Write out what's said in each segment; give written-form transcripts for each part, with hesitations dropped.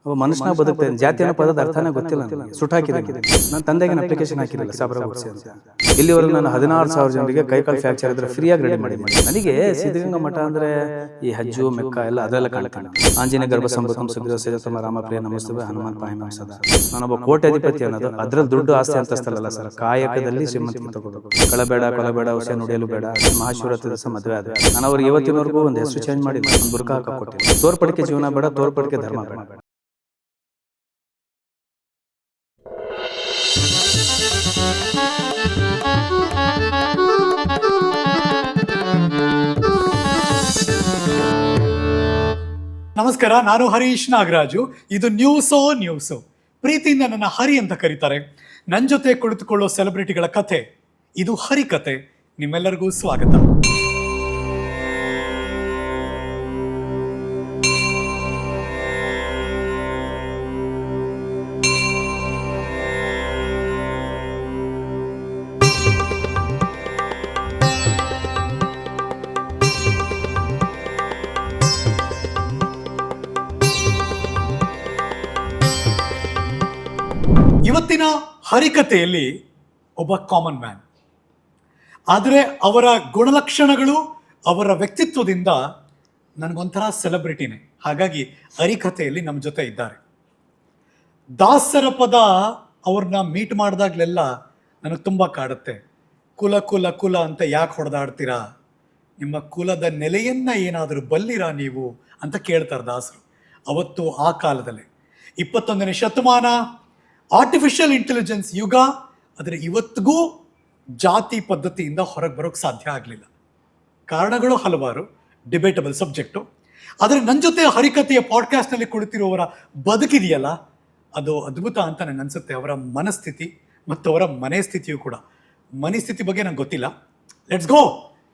ಒಬ್ಬ ಮನುಷ್ಯನ ಬದುಕ್ತೇನೆ. ಜಾತಿ ಅನ್ನೋ ಪದದ ಅರ್ಥನೇ ಗೊತ್ತಿಲ್ಲ ನನಗೆ. ಸುಟ್ಟಾಕಿದ್ದೀನಿ. ನನ್ನ ತಂದೆಗೆ ಅಪ್ಲಿಕೇಶನ್ ಹಾಕಿರಲಿಲ್ಲ ಸಾಬ್ರ ಗುಡ್ಸಿ ಅಂತ. ಇಲ್ಲಿವರೆಗೂ ನಾನು 16,000 ಜನರಿಗೆ ಕೈಕಾಲು ಫ್ರಾಕ್ಚರ್ ಇದ್ರೆ ಫ್ರೀಯಾಗಿ ರೆಡಿ ಮಾಡಿದ್ದೀನಿ. ನನಗೆ ಸಿದ್ಧಗಂಗಾ ಮಠ ಅಂದರೆ ಈ ಹಜ್ಜು ಮೆಕ್ಕ ಎಲ್ಲ ಅದೆಲ್ಲ ಕಾಣ್ತಾನೆ. ಆಂಜನೇಯ ಗರ್ಭ ಸಂಭೂತಂ ಸುಗ್ರೀವ ಸೇಜತಮ ರಾಮಪ್ರಿಯ ನಮಸ್ತುಭೆ ಹನುಮಾನ್ ಪಾಹಿಮಾಂ ಸದಾ. ನಾನೊಬ್ಬ ಕೋಟ್ಯಾಧಿಪತಿ ಅನ್ನೋದು ಅದ್ರಲ್ಲಿ ದುಡ್ಡು ಆಸ್ತಿ ಅಂತಸ್ತಲ್ಲ ಸರ್. ಕಾಯಕದಲ್ಲಿ ಶ್ರೀಮಂತಿಕೆ ತಗೋಬೇಕು. ಕಳಬೇಡ ಕೊಲಬೇಡ ವಿಷಯ ನುಡಿಯಲು ಬೇಡ. ಮಹಾಶಿವರಾತ್ರಿ ದಿವಸ ಮದುವೆ ಆದ ನಾನು ಅವ್ರಿಗೆ ಇವತ್ತಿನವರೆಗೂ ಒಂದು ಹೆಸರು ಚೇಂಜ್ ಮಾಡಿಲ್ಲ. ಒಂದು ಬುರ್ಕ ಹಾಕಿ ಕೊಟ್ಟಿಲ್ಲ. ತೋರ್ಪಡಿಕೆ ಜೀವನ ಬೇಡ, ತೋರ್ಪಡಿಕೆ ಧರ್ಮ ಬೇಡ. ನಮಸ್ಕಾರ, ನಾನು ಹರೀಶ್ ನಾಗರಾಜು. ಇದು ನ್ಯೂಸು. ಪ್ರೀತಿಯಿಂದ ನನ್ನ ಹರಿ ಅಂತ ಕರೀತಾರೆ. ನನ್ನ ಜೊತೆ ಕುಳಿತುಕೊಳ್ಳೋ ಸೆಲೆಬ್ರಿಟಿಗಳ ಕಥೆ ಇದು ಹರಿಕತೆ. ನಿಮ್ಮೆಲ್ಲರಿಗೂ ಸ್ವಾಗತ. ಇವತ್ತಿನ ಹರಿಕತೆಯಲ್ಲಿ ಒಬ್ಬ ಕಾಮನ್ ಮ್ಯಾನ್, ಆದರೆ ಅವರ ಗುಣಲಕ್ಷಣಗಳು, ಅವರ ವ್ಯಕ್ತಿತ್ವದಿಂದ ನನಗೊಂಥರ ಸೆಲೆಬ್ರಿಟಿನೇ. ಹಾಗಾಗಿ ಹರಿಕತೆಯಲ್ಲಿ ನಮ್ಮ ಜೊತೆ ಇದ್ದಾರೆ. ದಾಸರ ಪದ ಅವ್ರನ್ನ ಮೀಟ್ ಮಾಡಿದಾಗಲೆಲ್ಲ ನನಗೆ ತುಂಬ ಕಾಡುತ್ತೆ. ಕುಲ ಕುಲ ಕುಲ ಅಂತ ಯಾಕೆ ಹೊಡೆದಾಡ್ತೀರಾ? ನಿಮ್ಮ ಕುಲದ ನೆಲೆಯನ್ನ ಏನಾದರೂ ಬಲ್ಲಿರಾ ನೀವು ಅಂತ ಕೇಳ್ತಾರೆ ದಾಸರು. ಅವತ್ತು ಆ ಕಾಲದಲ್ಲೇ 21ನೇ ಶತಮಾನ, ಆರ್ಟಿಫಿಷಿಯಲ್ ಇಂಟೆಲಿಜೆನ್ಸ್ ಯುಗ. ಆದರೆ ಇವತ್ತಿಗೂ ಜಾತಿ ಪದ್ಧತಿಯಿಂದ ಹೊರಗೆ ಬರೋಕ್ಕೆ ಸಾಧ್ಯ ಆಗಲಿಲ್ಲ. ಕಾರಣಗಳು ಹಲವಾರು, ಡಿಬೇಟಬಲ್ ಸಬ್ಜೆಕ್ಟು. ಆದರೆ ನನ್ನ ಜೊತೆ ಹರಿಕತೆಯ ಪಾಡ್ಕಾಸ್ಟ್ನಲ್ಲಿ ಕುಳಿತಿರುವವರ ಬದುಕಿದೆಯಲ್ಲ, ಅದು ಅದ್ಭುತ ಅಂತ ನನಗೆ ಅನಿಸುತ್ತೆ. ಅವರ ಮನಸ್ಥಿತಿ ಮತ್ತು ಅವರ ಮನೆ ಸ್ಥಿತಿಯೂ ಕೂಡ. ಮನಸ್ಥಿತಿ ಬಗ್ಗೆ ನಂಗೆ ಗೊತ್ತಿಲ್ಲ. Let's go.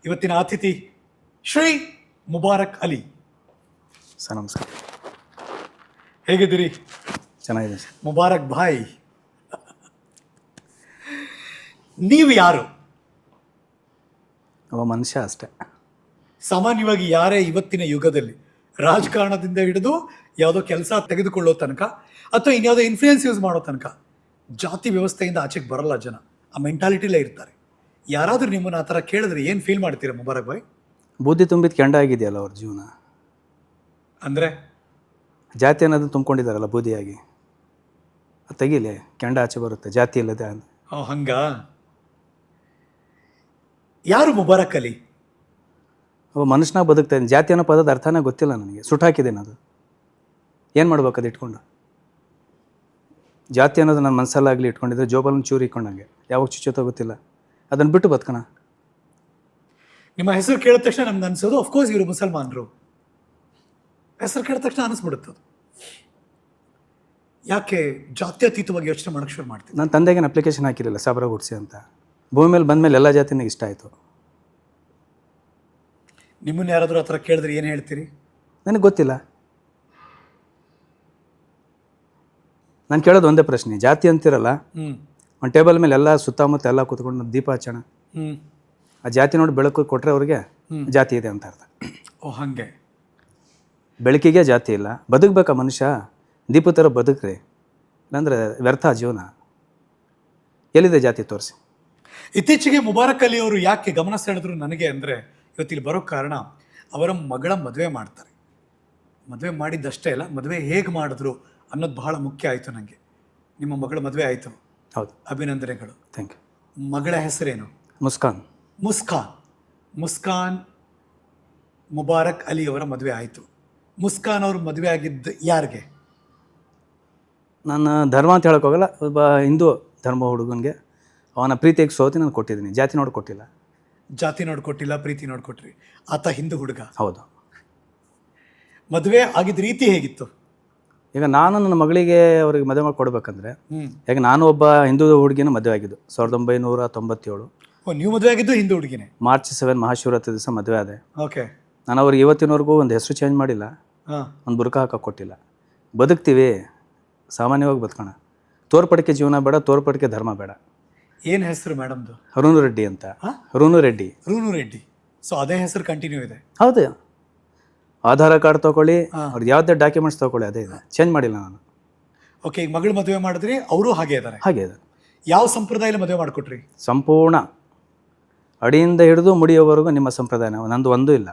ಇವತ್ತಿನ ಅತಿಥಿ ಶ್ರೀ ಮುಬಾರಕ್ ಅಲಿ ಸರ್. ನಮಸ್ಕಾರ. ಹೇಗಿದ್ದೀರಿ? ಚೆನ್ನಾಗಿದೆ ಸರ್. ಮುಬಾರಕ್ ಭಾಯ್, ನೀವು ಯಾರು? ಒಬ್ಬ ಮನುಷ್ಯ ಅಷ್ಟೇ. ಸಾಮಾನ್ಯವಾಗಿ ಯಾರೇ ಇವತ್ತಿನ ಯುಗದಲ್ಲಿ ರಾಜಕಾರಣದಿಂದ ಹಿಡಿದು ಯಾವುದೋ ಕೆಲಸ ತೆಗೆದುಕೊಳ್ಳೋ ತನಕ ಅಥವಾ ಇನ್ಯಾವುದೋ ಇನ್ಫ್ಲೂಯೆನ್ಸ್ ಯೂಸ್ ಮಾಡೋ ತನಕ ಜಾತಿ ವ್ಯವಸ್ಥೆಯಿಂದ ಆಚೆಗೆ ಬರಲ್ಲ ಜನ. ಆ ಮೆಂಟಾಲಿಟಿಲೇ ಇರ್ತಾರೆ. ಯಾರಾದರೂ ನಿಮ್ಮನ್ನು ಆ ಥರ ಕೇಳಿದ್ರೆ ಏನು ಫೀಲ್ ಮಾಡ್ತೀರಾ ಮುಬಾರಕ್ ಭಾಯ್? ಬುದ್ಧಿ ತುಂಬಿದ ಕೆಂಡ ಆಗಿದೆಯಲ್ಲ ಅವ್ರ ಜೀವನ. ಅಂದರೆ ಜಾತಿ ಅನ್ನೋದು ತುಂಬ್ಕೊಂಡಿದ್ದಾರಲ್ಲ ಬೂದಿಯಾಗಿ, ಅದು ತೆಗೀಲಿ, ಕೆಂಡ ಆಚೆ ಬರುತ್ತೆ. ಜಾತಿ ಇಲ್ಲದೆ ಹಂಗ. ಯಾರು ಮುಬಾರಕ್ ಅಲಿ? ಒಬ್ಬ ಮನುಷ್ಯನಾಗ ಬದುಕ್ತಾಯಿದ್ದೀನಿ. ಜಾತಿ ಅನ್ನೋ ಪದದ ಅರ್ಥನೇ ಗೊತ್ತಿಲ್ಲ ನನಗೆ. ಸುಟ್ಟಾಕಿದ್ದೀನಿ. ಅದು ಏನು ಮಾಡ್ಬೇಕು? ಅದು ಇಟ್ಕೊಂಡು ಜಾತಿ ಅನ್ನೋದು ನನ್ನ ಮನಸ್ಸಲ್ಲಾಗಲಿ ಇಟ್ಕೊಂಡಿದ್ದೆ, ಜೋಬಲ್ಲಿ ಚೂರು ಇಟ್ಕೊಂಡಂಗೆ ಯಾವಾಗ ಚುಚ್ಚುತ್ತೋ ಗೊತ್ತಿಲ್ಲ. ಅದನ್ನು ಬಿಟ್ಟು ಬದುಕೋಣ. ನಿಮ್ಮ ಹೆಸರು ಕೇಳಿದ ತಕ್ಷಣ ನಮ್ಗೆ ಅನ್ಸೋದು ಅಫ್ಕೋರ್ಸ್ ಇವರು ಮುಸಲ್ಮಾನರು. ಹೆಸರು ಕೇಳಿದ ತಕ್ಷಣ ಅನಿಸ್ಬಿಡುತ್ತದು. ಯಾಕೆ ಜಾತ್ಯತೀತವಾಗಿ ಯೋಚನೆ ಮಾಡೋಕ್ಕೆ ಶುರು ಮಾಡ್ತೀನಿ? ನನ್ನ ತಂದೆಗೆ ಅಪ್ಲಿಕೇಶನ್ ಹಾಕಿರಲಿಲ್ಲ ಸಾಬ್ರ ಗುಡ್ಸಿ ಅಂತ. ಭೂಮಿ ಮೇಲೆ ಬಂದಮೇಲೆ ಎಲ್ಲ ಜಾತಿನಿಗೆ ಇಷ್ಟ ಆಯಿತು. ನಿಮ್ಮನ್ನು ಯಾರಾದರೂ ಆ ಥರ ಕೇಳಿದ್ರೆ ಏನು ಹೇಳ್ತೀರಿ? ನನಗೆ ಗೊತ್ತಿಲ್ಲ. ನಾನು ಕೇಳೋದು ಒಂದೇ ಪ್ರಶ್ನೆ. ಜಾತಿ ಅಂತಿರಲ್ಲ, ಒಂದು ಟೇಬಲ್ ಮೇಲೆ ಎಲ್ಲ ಸುತ್ತಮುತ್ತ ಎಲ್ಲ ಕೂತ್ಕೊಂಡು ದೀಪ ಹಚ್ಚೋಣ. ಆ ಜಾತಿ ನೋಡಿ ಬೆಳಕು ಕೊಟ್ಟರೆ ಅವ್ರಿಗೆ ಜಾತಿ ಇದೆ ಅಂತ ಅರ್ಥ. ಓ ಹಾಗೆ. ಬೆಳಕಿಗೆ ಜಾತಿ ಇಲ್ಲ. ಬದುಕಬೇಕಾ ಮನುಷ್ಯ? ದೀಪ ಥರ ಬದುಕ್ರಿ, ಇಲ್ಲಾಂದರೆ ವ್ಯರ್ಥ ಜೀವನ. ಎಲ್ಲಿದೆ ಜಾತಿ? ತೋರಿಸಿ. ಇತ್ತೀಚೆಗೆ ಮುಬಾರಕ್ ಅಲಿ ಅವರು ಯಾಕೆ ಗಮನ ಸೆಳೆದ್ರು ನನಗೆ ಅಂದರೆ, ಇವತ್ತಿಲ್ಲಿ ಬರೋ ಕಾರಣ ಅವರ ಮಗಳ ಮದುವೆ ಮಾಡ್ತಾರೆ. ಮದುವೆ ಮಾಡಿದ್ದಷ್ಟೇ ಅಲ್ಲ, ಮದುವೆ ಹೇಗೆ ಮಾಡಿದ್ರು ಅನ್ನೋದು ಬಹಳ ಮುಖ್ಯ ಆಯಿತು ನನಗೆ. ನಿಮ್ಮ ಮಗಳ ಮದುವೆ ಆಯಿತು. ಹೌದು. ಅಭಿನಂದನೆಗಳು. Thank you. ಮಗಳ ಹೆಸರೇನು? ಮುಸ್ಕಾನ್. ಮುಸ್ಕಾನ್ ಮುಬಾರಕ್ ಅಲಿ ಅವರ ಮದುವೆ ಆಯಿತು. ಮುಸ್ಕಾನ್ ಅವರು ಮದುವೆ ಆಗಿದ್ದು ಯಾರಿಗೆ? ನಾನು ಧರ್ಮ ಅಂತ ಹೇಳೋಕೆ ಹೋಗಲ್ಲ. ಒಬ್ಬ ಹಿಂದೂ ಧರ್ಮ ಹುಡುಗನಿಗೆ ಅವನ ಪ್ರೀತಿಗೆ ಸೋತಿ ನಾನು ಕೊಟ್ಟಿದ್ದೀನಿ. ಜಾತಿ ನೋಡಿ ಕೊಟ್ಟಿಲ್ಲ. ಜಾತಿ ನೋಡ್ಕೊಟ್ಟಿಲ್ಲ, ಪ್ರೀತಿ ನೋಡ್ಕೊಟ್ರಿ. ಆತ ಹಿಂದೂ ಹುಡುಗ. ಹೌದು. ಮದುವೆ ಆಗಿದ್ದ ರೀತಿ ಹೇಗಿತ್ತು? ಈಗ ನಾನು ನನ್ನ ಮಗಳಿಗೆ ಅವ್ರಿಗೆ ಮದುವೆ ಮಾಡಿ ಕೊಡ್ಬೇಕಂದ್ರೆ, ಈಗ ನಾನು ಒಬ್ಬ ಹಿಂದೂ ಹುಡುಗಿನ ಮದುವೆ ಆಗಿದ್ದು 1997. ನೀವು ಮದುವೆ ಆಗಿದ್ದು ಹಿಂದೂ ಹುಡುಗಿನೇ? ಮಾರ್ಚ್ 7 ಮಹಾಶಿವರಾತ್ರಿ ದಿವಸ ಮದುವೆ ಆದೆ. ಓಕೆ. ನಾನು ಅವ್ರಿಗೆ ಇವತ್ತಿನವರೆಗೂ ಒಂದು ಹೆಸರು ಚೇಂಜ್ ಮಾಡಿಲ್ಲ, ಒಂದು ಬುರ್ಕ ಹಾಕಕ್ಕೆ ಕೊಟ್ಟಿಲ್ಲ. ಬದುಕ್ತೀವಿ, ಸಾಮಾನ್ಯವಾಗಿ ಬದುಕೋಣ. ತೋರ್ಪಡಿಕೆ ಜೀವನ ಬೇಡ, ತೋರ್ಪಡಿಕೆ ಧರ್ಮ ಬೇಡ. ಏನು ಹೆಸರು ಮೇಡಮ್ದು? ರೂನು ರೆಡ್ಡಿ ಅಂತ. ರೂನು ರೆಡ್ಡಿ. ಸೊ ಅದೇ ಹೆಸರು ಕಂಟಿನ್ಯೂ ಇದೆ? ಹೌದು. ಆಧಾರ್ ಕಾರ್ಡ್ ತೊಗೊಳ್ಳಿ, ಅವ್ರದ್ದು ಯಾವುದೇ ಡಾಕ್ಯುಮೆಂಟ್ಸ್ ತೊಗೊಳ್ಳಿ, ಅದೇ ಇದೆ, ಚೇಂಜ್ ಮಾಡಿಲ್ಲ ನಾನು. ಓಕೆ, ಈಗ ಮಗಳು ಮದುವೆ ಮಾಡಿದ್ರಿ, ಅವರು ಹಾಗೆ ಇದ್ದಾರೆ. ಹಾಗೆ ಇದೆ. ಯಾವ ಸಂಪ್ರದಾಯದಲ್ಲಿ ಮದುವೆ ಮಾಡಿಕೊಟ್ರಿ? ಸಂಪೂರ್ಣ ಅಡಿಯಿಂದ ಹಿಡಿದು ಮುಡಿಯೋವರೆಗೂ ನಿಮ್ಮ ಸಂಪ್ರದಾಯ, ನಂದು ಒಂದೂ ಇಲ್ಲ.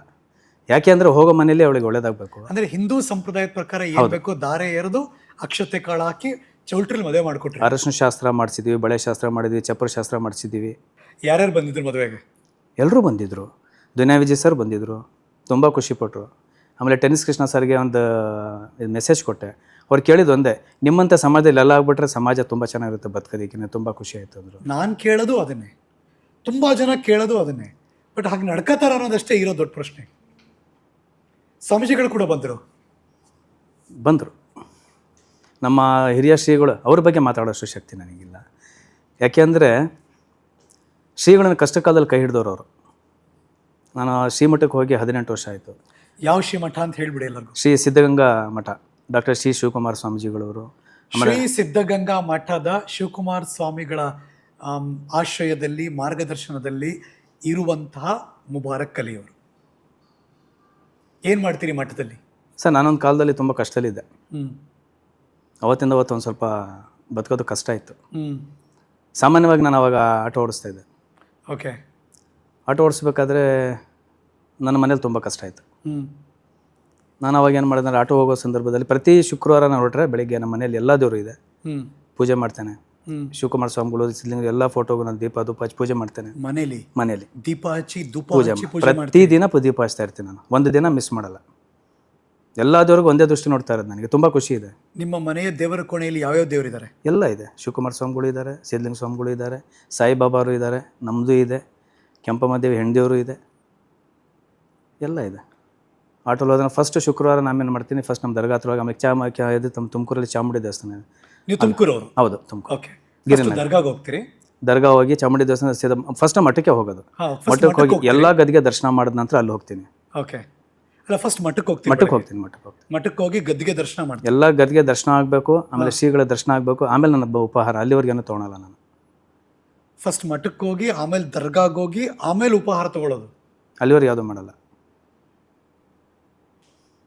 ಯಾಕೆ ಅಂದರೆ ಹೋಗೋ ಮನೇಲಿ ಅವಳಿಗೆ ಒಳ್ಳೇದಾಗಬೇಕು. ಅಂದ್ರೆ ಹಿಂದೂ ಸಂಪ್ರದಾಯದ ಪ್ರಕಾರ ಏನ್ ಬೇಕು, ದಾರೆ ಎರೆದು ಅಕ್ಷತೆ ಕಾಳು ಹಾಕಿ ಚೌಲ್ಟ್ರಲ್ಲಿ ಮದುವೆ ಮಾಡಿಕೊಟ್ರಿ. ಅರಶಿನ ಶಾಸ್ತ್ರ ಮಾಡಿಸಿದ್ವಿ, ಬಳೆ ಶಾಸ್ತ್ರ ಮಾಡಿದ್ವಿ, ಚಪ್ಪರ ಶಾಸ್ತ್ರ ಮಾಡಿಸಿದ್ದೀವಿ. ಯಾರ್ಯಾರು ಬಂದಿದ್ರು ಮದುವೆಗೆ? ಎಲ್ಲರೂ ಬಂದಿದ್ದರು. ದುನಿಯಾ ವಿಜಯ್ ಸರ್ ಬಂದಿದ್ದರು, ತುಂಬ ಖುಷಿಪಟ್ಟರು. ಆಮೇಲೆ ಟೆನ್ನಿಸ್ ಕೃಷ್ಣ ಸರ್ಗೆ ಒಂದು ಮೆಸೇಜ್ ಕೊಟ್ಟೆ. ಅವ್ರು ಕೇಳಿದ್ದು ಒಂದೇ, ನಿಮ್ಮಂಥ ಸಮಾಜದಲ್ಲಿ ಎಲ್ಲ ಆಗ್ಬಿಟ್ರೆ ಸಮಾಜ ತುಂಬ ಚೆನ್ನಾಗಿರುತ್ತೆ ಬದುಕೋದಕ್ಕೆ, ತುಂಬ ಖುಷಿ ಆಯಿತು ಅಂದರು. ನಾನು ಕೇಳೋದು ಅದನ್ನೇ, ತುಂಬ ಜನ ಕೇಳೋದು ಅದನ್ನೇ. ಬಟ್ ಹಾಗೆ ನಡ್ಕೋತಾರ ಅನ್ನೋದಷ್ಟೇ ಇರೋ ದೊಡ್ಡ ಪ್ರಶ್ನೆ. ಸ್ವಾಮೀಜಿಗಳು ಕೂಡ ಬಂದರು. ನಮ್ಮ ಹಿರಿಯ ಶ್ರೀಗಳು, ಅವ್ರ ಬಗ್ಗೆ ಮಾತಾಡೋಷ್ಟು ಶಕ್ತಿ ನನಗಿಲ್ಲ. ಯಾಕೆಂದರೆ ಶ್ರೀಗಳನ್ನ ಕಷ್ಟ ಕಾಲದಲ್ಲಿ ಕೈ ಹಿಡಿದವರು ಅವರು. ನಾನು ಶ್ರೀಮಠಕ್ಕೆ ಹೋಗಿ 18 ವರ್ಷ ಆಯಿತು. ಯಾವ ಶ್ರೀಮಠ ಅಂತ ಹೇಳಿಬಿಡಿ ಎಲ್ಲರಿಗೂ. ಶ್ರೀ ಸಿದ್ಧಗಂಗಾ ಮಠ, ಡಾಕ್ಟರ್ ಶ್ರೀ ಶಿವಕುಮಾರ ಸ್ವಾಮೀಜಿಗಳವರು. ಶ್ರೀ ಸಿದ್ಧಗಂಗಾ ಮಠದ ಶಿವಕುಮಾರ ಸ್ವಾಮಿಗಳ ಆಶ್ರಯದಲ್ಲಿ, ಮಾರ್ಗದರ್ಶನದಲ್ಲಿ ಇರುವಂತಹ ಮುಬಾರಕ್ ಅಲಿಯವರು. ಏನು ಮಾಡ್ತೀರಿ ಮಠದಲ್ಲಿ? ಸರ್, ನಾನೊಂದು ಕಾಲದಲ್ಲಿ ತುಂಬ ಕಷ್ಟದಲ್ಲಿದ್ದೆ. ಅವತ್ತಿಂದ ಅವತ್ತು ಒಂದು ಸ್ವಲ್ಪ ಬದುಕೋದು ಕಷ್ಟ ಇತ್ತು. ಸಾಮಾನ್ಯವಾಗಿ ನಾನು ಅವಾಗ ಆಟೋ ಓಡಿಸ್ತಾ ಇದ್ದೆ. ಓಕೆ. ಆಟೋ ಓಡಿಸ್ಬೇಕಾದ್ರೆ ನನ್ನ ಮನೇಲಿ ತುಂಬ ಕಷ್ಟ ಆಯಿತು. ನಾನು ಅವಾಗ ಏನು ಮಾಡಿದೆ ಅಂದರೆ, ಆಟೋ ಹೋಗೋ ಸಂದರ್ಭದಲ್ಲಿ ಪ್ರತಿ ಶುಕ್ರವಾರ ನಾನು ಹೊರಟ್ರೆ ಬೆಳಿಗ್ಗೆ ನಮ್ಮ ಮನೇಲಿ ಎಲ್ಲ ದೇವರು ಇದೆ, ಪೂಜೆ ಮಾಡ್ತೇನೆ. ಶಿವಕುಮಾರ ಸ್ವಾಮಿಗಳು, ಸಿದ್ಧಲಿಂಗ ಎಲ್ಲ ಫೋಟೋಗೂ ನಾನು ದೀಪ ಧೂಪ ಹಚ್ಚಿ ಪೂಜೆ ಮಾಡ್ತೇನೆ. ಮನೇಲಿ ದೀಪ ಹಚ್ಚಿ ಪೂಜೆ ಪ್ರತಿದಿನ ದೀಪ ಹಚ್ತಾ ಇರ್ತೀನಿ ನಾನು, ಒಂದು ದಿನ ಮಿಸ್ ಮಾಡಲ್ಲ. ಎಲ್ಲ ದೇವ್ರಿಗೂ ಒಂದೇ ದೃಷ್ಟಿ ನೋಡ್ತಾ ಇರೋದು ನನಗೆ ತುಂಬ ಖುಷಿ ಇದೆ. ನಿಮ್ಮ ಮನೆಯ ದೇವರ ಕೋಣೆಯಲ್ಲಿ ಯಾವ್ಯಾವ ದೇವರಿದ್ದಾರೆ? ಎಲ್ಲ ಇದೆ. ಶಿವಕುಮಾರ ಸ್ವಾಮಿಗಳು ಇದ್ದಾರೆ, ಸಿದ್ಧಲಿಂಗ ಸ್ವಾಮಿಗಳು ಇದ್ದಾರೆ, ಸಾಯಿಬಾಬಾರು ಇದ್ದಾರೆ, ನಮ್ಮದು ಇದೆ, ಕೆಂಪಮ್ಮ ದೇವಿ ಹೆಣ್ದೇವರು ಇದೆ, ಎಲ್ಲ ಇದೆ. ಆಟೋಲ್ಲಿ ಹೋದ್ರೆ ಫಸ್ಟ್ ಶುಕ್ರವಾರ ನಾನೇನು ಮಾಡ್ತೀನಿ, ಫಸ್ಟ್ ನಮ್ಮ ದರ್ಗಾ ಹತ್ರ ಹೋಗಿ, ಆಮೇಲೆ ಇದು ತುಮಕೂರಲ್ಲಿ ಚಾಮುಂಡಿ ದೇವಸ್ಥಾನ ಇದೆ. ನೀವು ತುಮಕೂರವರು? ಹೌದು, ತುಮಕೂರು. ಓಕೆ. ದರ್ಗಾಗೆ ಹೋಗ್ತೀರಿ? ದರ್ಗಾ ಹೋಗಿ ಚಾಮುಂಡಿ ದೇವಸ್ಥಾನ ಫಸ್ಟ್ ಮಠಕ್ಕೆ ಹೋಗೋದು. ಮಠಕ್ಕೆ ಹೋಗಿ ಎಲ್ಲ ಗದ್ದಿಗೆ ದರ್ಶನ ಮಾಡಿದ ನಂತರ ಅಲ್ಲಿ ಹೋಗ್ತೀನಿ. ಓಕೆ. ಅಲ್ಲ, ಫಸ್ಟ್ ಮಠಕ್ಕೆ ಹೋಗ್ತೀನಿ. ಮಠಕ್ಕೆ ಹೋಗಿ ಗದ್ದಿಗೆ ದರ್ಶನ ಮಾಡ್ತೀನಿ. ಎಲ್ಲ ಗದ್ದಿಗೆ ದರ್ಶನ ಆಗಬೇಕು, ಆಮೇಲೆ ಶ್ರೀಗಳ ದರ್ಶನ ಆಗಬೇಕು, ಆಮೇಲೆ ನನ್ನ ಉಪಹಾರ. ಅಲ್ಲಿವರೆಗೇನು ತೊಗೊಳಲ್ಲ ನಾನು. ಫಸ್ಟ್ ಮಠಕ್ಕೆ ಹೋಗಿ, ಆಮೇಲೆ ದರ್ಗಾಗೆ ಹೋಗಿ, ಆಮೇಲೆ ಉಪಹಾರ ತಗೊಳ್ಳೋದು. ಅಲ್ಲಿವರೆಗೆ ಯಾವುದೂ ಮಾಡಲ್ಲ.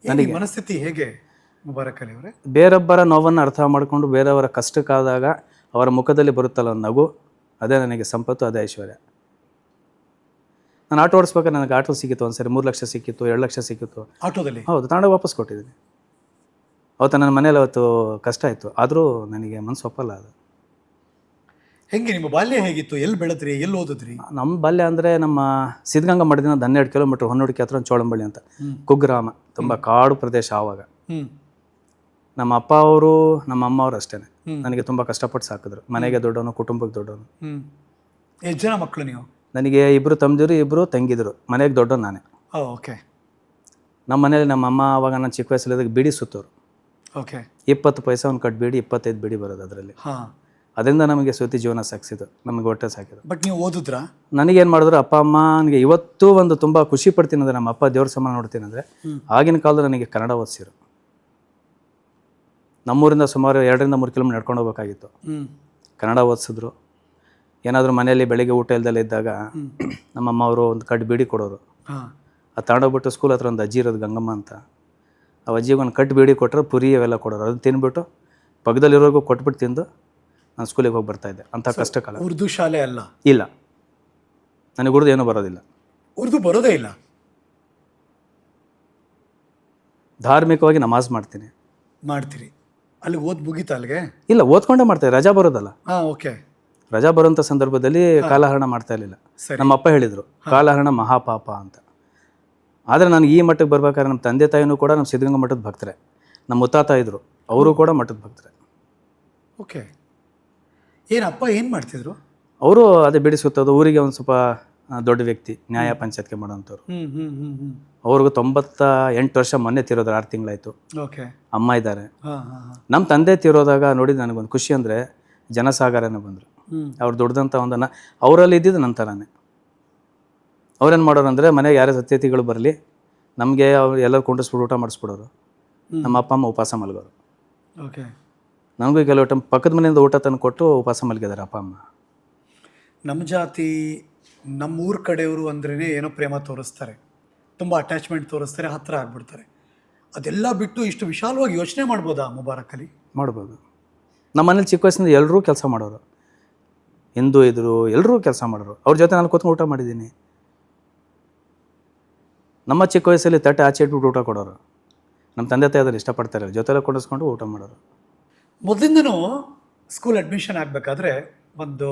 ನನಗೆ ಮನಸ್ಥಿತಿ ಹೇಗೆ ಮುಬಾರಕ್ ಅಲಿ ಅವರೇ? ಬೇರೊಬ್ಬರ ನೋವನ್ನು ಅರ್ಥ ಮಾಡಿಕೊಂಡು ಬೇರೆಯವರ ಕಷ್ಟಕ್ಕಾದಾಗ ಅವರ ಮುಖದಲ್ಲಿ ಬರುತ್ತಲ್ಲ ಒಂದು ನಗು, ಅದೇ ನನಗೆ ಸಂಪತ್ತು, ಅದೇ ಐಶ್ವರ್ಯ. ನಾನು ಆಟೋ ಓಡಿಸ್ಬೇಕಾದ್ರೆ ನನಗೆ ಆಟೋ ಸಿಕ್ಕಿತ್ತು, ಒಂದ್ಸರಿ 3 ಲಕ್ಷ ಸಿಕ್ಕಿತ್ತು, 2 ಲಕ್ಷ ಸಿಕ್ಕಿತ್ತು ಆಟೋದಲ್ಲಿ. ಹೌದು, ತಗೊಂಡೋಗಿ ವಾಪಸ್ ಕೊಟ್ಟಿದ್ದೀನಿ. ಅವತ್ತು ನನ್ನ ಮನೇಲಿ ಅವತ್ತು ಕಷ್ಟ ಆಯಿತು, ಆದರೂ ನನಗೆ ಮನಸ್ಸು ಒಪ್ಪಲ್ಲ ಅದು. ಹೆಂಗೆ ನಿಮ್ಮ ಬಾಲ್ಯ ಹೇಗಿತ್ತು? ಎಲ್ಲಿ ಬೆಳೆದ್ರಿ, ಎಲ್ಲಿ ಓದಿದ್ರಿ? ನಮ್ಮ ಬಾಲ್ಯ ಅಂದರೆ ನಮ್ಮ ಸಿದ್ಧಗಂಗಾ ಮಠದಿಂದ 12 ಕಿಲೋಮೀಟರ್ ಹೊನ್ನೋಡಿಕೆ ಹತ್ರ ಚೋಳಂಬಳ್ಳಿ ಅಂತ ಕುಗ್ರಾಮ, ತುಂಬ ಕಾಡು ಪ್ರದೇಶ. ಆವಾಗ ನಮ್ಮ ಅಪ್ಪ ಅವರು, ನಮ್ಮ ಅಮ್ಮ ಅವರು ಅಷ್ಟೇ ನನಗೆ ತುಂಬ ಕಷ್ಟಪಟ್ಟು ಸಾಕಿದ್ರು. ಮನೆಗೆ ದೊಡ್ಡವನು, ಕುಟುಂಬಕ್ಕೆ ದೊಡ್ಡವನು. ಎಷ್ಟು ಜನ ಮಕ್ಕಳು ನೀವು? ನನಗೆ 2 ತಮ್ಮದಿರು, 2 ತಂಗಿದ್ರು. ಮನೆಗೆ ದೊಡ್ಡವನು ನಾನೇ. ಓಕೆ. ನಮ್ಮ ಮನೇಲಿ ನಮ್ಮ ಅಮ್ಮ ಅವಾಗ ನಾನು ಚಿಕ್ಕ ವಯಸ್ಸಲ್ಲಿದ್ದಾಗ ಬೀಡಿ ಸುತ್ತೋರು. ಓಕೆ. 20 ಪೈಸೆ ಒಂದು ಕಟ್ ಬೀಡಿ, 25 ಬೀಡಿ ಬರೋದು ಅದರಲ್ಲಿ. ಅದರಿಂದ ನಮಗೆ ಸುತ್ತಿ ಜೀವನ ಸಾಗಿಸಿದ್ದು, ನಮಗೆ ಹೊಟ್ಟೆ ಸಾಕಿದ್ರು. ಬಟ್ ನೀವು ಓದಿದ್ರಾ? ನನಗೇನು ಮಾಡಿದ್ರು ಅಪ್ಪ ಅಮ್ಮ, ನನಗೆ ಇವತ್ತು ಒಂದು ತುಂಬ ಖುಷಿ ಪಡ್ತೀನಿ ಅಂದರೆ, ನಮ್ಮ ಅಪ್ಪ ದೇವ್ರ ಸಮಾನ ನೋಡ್ತೀನಿ ಅಂದರೆ, ಆಗಿನ ಕಾಲದಲ್ಲಿ ನನಗೆ ಕನ್ನಡ ಓದಿಸಿರು. ನಮ್ಮೂರಿಂದ ಸುಮಾರು 2-3 ಕಿಲೋಮೀಟರ್ ನಡ್ಕೊಂಡು ಹೋಗ್ಬೇಕಾಗಿತ್ತು. ಕನ್ನಡ ಓದಿಸಿದ್ರು. ಏನಾದರೂ ಮನೆಯಲ್ಲಿ ಬೆಳಿಗ್ಗೆ ಊಟ ಇಲ್ದಲ್ಲೇ ಇದ್ದಾಗ ನಮ್ಮಮ್ಮ ಅವರು ಒಂದು ಕಟ್ ಬೀಡಿ ಕೊಡೋರು. ಅದು ತಗೊಂಡೋಗ್ಬಿಟ್ಟು ಸ್ಕೂಲ್ ಹತ್ರ ಒಂದು ಅಜ್ಜಿ ಇರೋದು, ಗಂಗಮ್ಮ ಅಂತ. ಆ ಅಜ್ಜಿಗೆ ಒಂದು ಕಟ್ ಬೀಡಿ ಕೊಟ್ಟರು, ಪುರಿ ಅವೆಲ್ಲ ಕೊಡೋರು. ಅದನ್ನು ತಿನ್ಬಿಟ್ಟು ಪಕ್ಕದಲ್ಲಿರೋರ್ಗೂ ಕೊಟ್ಬಿಟ್ಟು ತಿಂದು ನಾನು ಸ್ಕೂಲಿಗೆ ಹೋಗಿ ಬರ್ತಾಯಿದ್ದೆ. ಅಂಥ ಕಷ್ಟ ಕಾಲ. ಉರ್ದು ಶಾಲೆ ಅಲ್ಲ? ಇಲ್ಲ, ನನಗೆ ಉರ್ದು ಏನೂ ಬರೋದಿಲ್ಲ. ಉರ್ದು ಬರೋದೇ ಇಲ್ಲ? ಧಾರ್ಮಿಕವಾಗಿ ನಮಾಜ್ ಮಾಡ್ತೀನಿ. ಮಾಡ್ತೀರಿ? ಅಲ್ಲಿ ಓದ್ ಮುಗೀತಾ ಅಲ್ಲಿಗೆ? ಇಲ್ಲ, ಓದ್ಕೊಂಡೇ ಮಾಡ್ತಾರೆ, ರಜಾ ಬರೋದಲ್ಲ. ಓಕೆ. ರಜಾ ಬರೋಂಥ ಸಂದರ್ಭದಲ್ಲಿ ಕಾಲಹರಣ ಮಾಡ್ತಾ ಇರಲಿಲ್ಲ. ನಮ್ಮ ಅಪ್ಪ ಹೇಳಿದರು, ಕಾಲಹರಣ ಮಹಾಪಾಪ ಅಂತ. ಆದರೆ ನಾನು ಈ ಮಟ್ಟಕ್ಕೆ ಬರ್ಬೇಕಾದ್ರೆ ನಮ್ಮ ತಂದೆ ತಾಯಿನೂ ಕೂಡ ನಮ್ಮ ಸಿದ್ಧಗಂಗಾ ಮಠದ ಭಕ್ತರೆ. ನಮ್ಮ ಮುತ್ತಾತ ಇದ್ದರು, ಅವರು ಕೂಡ ಮಠದ ಭಕ್ತರೆ. ಓಕೆ. ಏನಪ್ಪ ಏನು ಮಾಡ್ತಿದ್ರು ಅವರು? ಅದೇ ಬಿಡಿ ಸುತ್ತೋದು. ಊರಿಗೆ ಒಂದು ಸ್ವಲ್ಪ ದೊಡ್ಡ ವ್ಯಕ್ತಿ, ನ್ಯಾಯ ಪಂಚಾಯತ್ಗೆ ಮಾಡೋಂಥವ್ರು. ಅವ್ರಿಗೂ 98 ವರ್ಷ, ಮೊನ್ನೆ ತೀರೋದ್ರೆ 6 ತಿಂಗಳಾಯಿತು. ಓಕೆ. ಅಮ್ಮ ಇದ್ದಾರೆ. ನಮ್ಮ ತಂದೆ ತೀರೋದಾಗ ನೋಡಿದ ನನಗೊಂದು ಖುಷಿ ಅಂದರೆ, ಜನಸಾಗರನೇ ಬಂದರು. ಅವ್ರು ದುಡ್ದಂಥ ಒಂದನ್ನು ಅವರಲ್ಲಿ ಇದ್ದಿದ್ದು ನನ್ನ ಥರನೇ. ಅವ್ರೇನು ಮಾಡೋರು ಅಂದರೆ, ಮನೆಗೆ ಯಾರೇ ಅತಿಥಿಗಳು ಬರಲಿ, ನಮಗೆ ಅವ್ರು ಎಲ್ಲರೂ ಕುಂಡಿಸ್ಬಿಟ್ಟು ಊಟ ಮಾಡಿಸ್ಬಿಡೋರು. ನಮ್ಮ ಅಪ್ಪ ಅಮ್ಮ ಉಪವಾಸ ಮಲಗೋರು. ಓಕೆ. ನನಗೂ ಕೆಲವು ಟೈಮ್ ಪಕ್ಕದ ಮನೆಯಿಂದ ಊಟ ತಂದು ಕೊಟ್ಟು ಉಪವಾಸ ಮಲಗಿದ್ದಾರೆ ಅಪ್ಪ ಅಮ್ಮ. ನಮ್ಮ ಜಾತಿ, ನಮ್ಮೂರ ಕಡೆಯವರು ಅಂದ್ರೇ ಏನೋ ಪ್ರೇಮ ತೋರಿಸ್ತಾರೆ. ತುಂಬ ಅಟ್ಯಾಚ್ಮೆಂಟ್ ತೋರಿಸ್ತಾರೆ, ಹತ್ತಿರ ಆಗ್ಬಿಡ್ತಾರೆ. ಅದೆಲ್ಲ ಬಿಟ್ಟು ಇಷ್ಟು ವಿಶಾಲವಾಗಿ ಯೋಚನೆ ಮಾಡ್ಬೋದಾ ಮುಬಾರಕ್ ಅಲಿ? ಮಾಡ್ಬೋದು. ನಮ್ಮ ಮನೇಲಿ ಚಿಕ್ಕ ವಯಸ್ಸಿಂದ ಎಲ್ಲರೂ ಕೆಲಸ ಮಾಡೋರು, ಹಿಂದೂ ಇದ್ರು, ಎಲ್ಲರೂ ಕೆಲಸ ಮಾಡೋರು. ಅವ್ರ ಜೊತೆ ನಾನು ಕೂತ್ಕೊಂಡು ಊಟ ಮಾಡಿದ್ದೀನಿ. ನಮ್ಮ ಚಿಕ್ಕ ವಯಸ್ಸಲ್ಲಿ ತಟ್ಟೆ ಆಚೆ ಇಟ್ಬಿಟ್ಟು ಊಟ ಕೊಡೋರು. ನಮ್ಮ ತಂದೆ ತಾಯಿ ಅದನ್ನು ಇಷ್ಟಪಡ್ತಾರೆ, ಜೊತೆಲ್ಲ ಕೊಡಿಸ್ಕೊಂಡು ಊಟ ಮಾಡೋರು. ಮೊದಲಿಂದನೂ ಸ್ಕೂಲ್ ಅಡ್ಮಿಷನ್ ಆಗಬೇಕಾದ್ರೆ ಒಂದು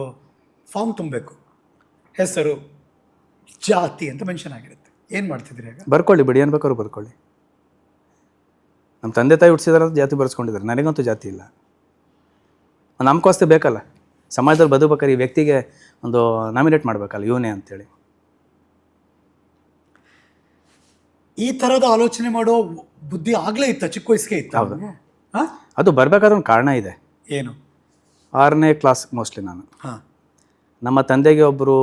ಫಾರ್ಮ್ ತುಂಬಬೇಕು, ಹೆಸರು ಜಾತಿ ಅಂತ ಮೆನ್ಷನ್ ಆಗಿರುತ್ತೆ. ಏನು ಮಾಡ್ತಿದ್ರಿ ಆಗ? ಬರ್ಕೊಳ್ಳಿ, ಬಿಡಿ ಏನು ಬೇಕಾದ್ರು ಬರ್ಕೊಳ್ಳಿ. ನಮ್ಮ ತಂದೆ ತಾಯಿ ಹುಟ್ಟಿಸಿದಾರೆ ಅಂತ ಜಾತಿ ಬರ್ಸ್ಕೊಂಡಿದ್ದಾರೆ, ನನಗಂತೂ ಜಾತಿ ಇಲ್ಲ. ನಮ್ಗೋಸ್ತೆ ಬೇಕಲ್ಲ, ಸಮಾಜದಲ್ಲಿ ಬದುಕಬೇಕಾದ್ರೆ ಈ ವ್ಯಕ್ತಿಗೆ ಒಂದು ನಾಮಿನೇಟ್ ಮಾಡಬೇಕಲ್ಲ, ಇವನೇ ಅಂತೇಳಿ. ಈ ಥರದ ಆಲೋಚನೆ ಮಾಡೋ ಬುದ್ಧಿ ಆಗಲೇ ಇತ್ತ, ಚಿಕ್ಕ ವಯಸ್ಸಿಗೆ ಇತ್ತ? ಹೌದು. ಅದು ಬರಬೇಕಾದ್ರೆ ಒಂದು ಕಾರಣ ಇದೆ. ಏನು? 6ನೇ ಕ್ಲಾಸ್ ಮೋಸ್ಟ್ಲಿ ನಾನು. ಹಾಂ. ನಮ್ಮ ತಂದೆಗೆ ಒಬ್ಬರು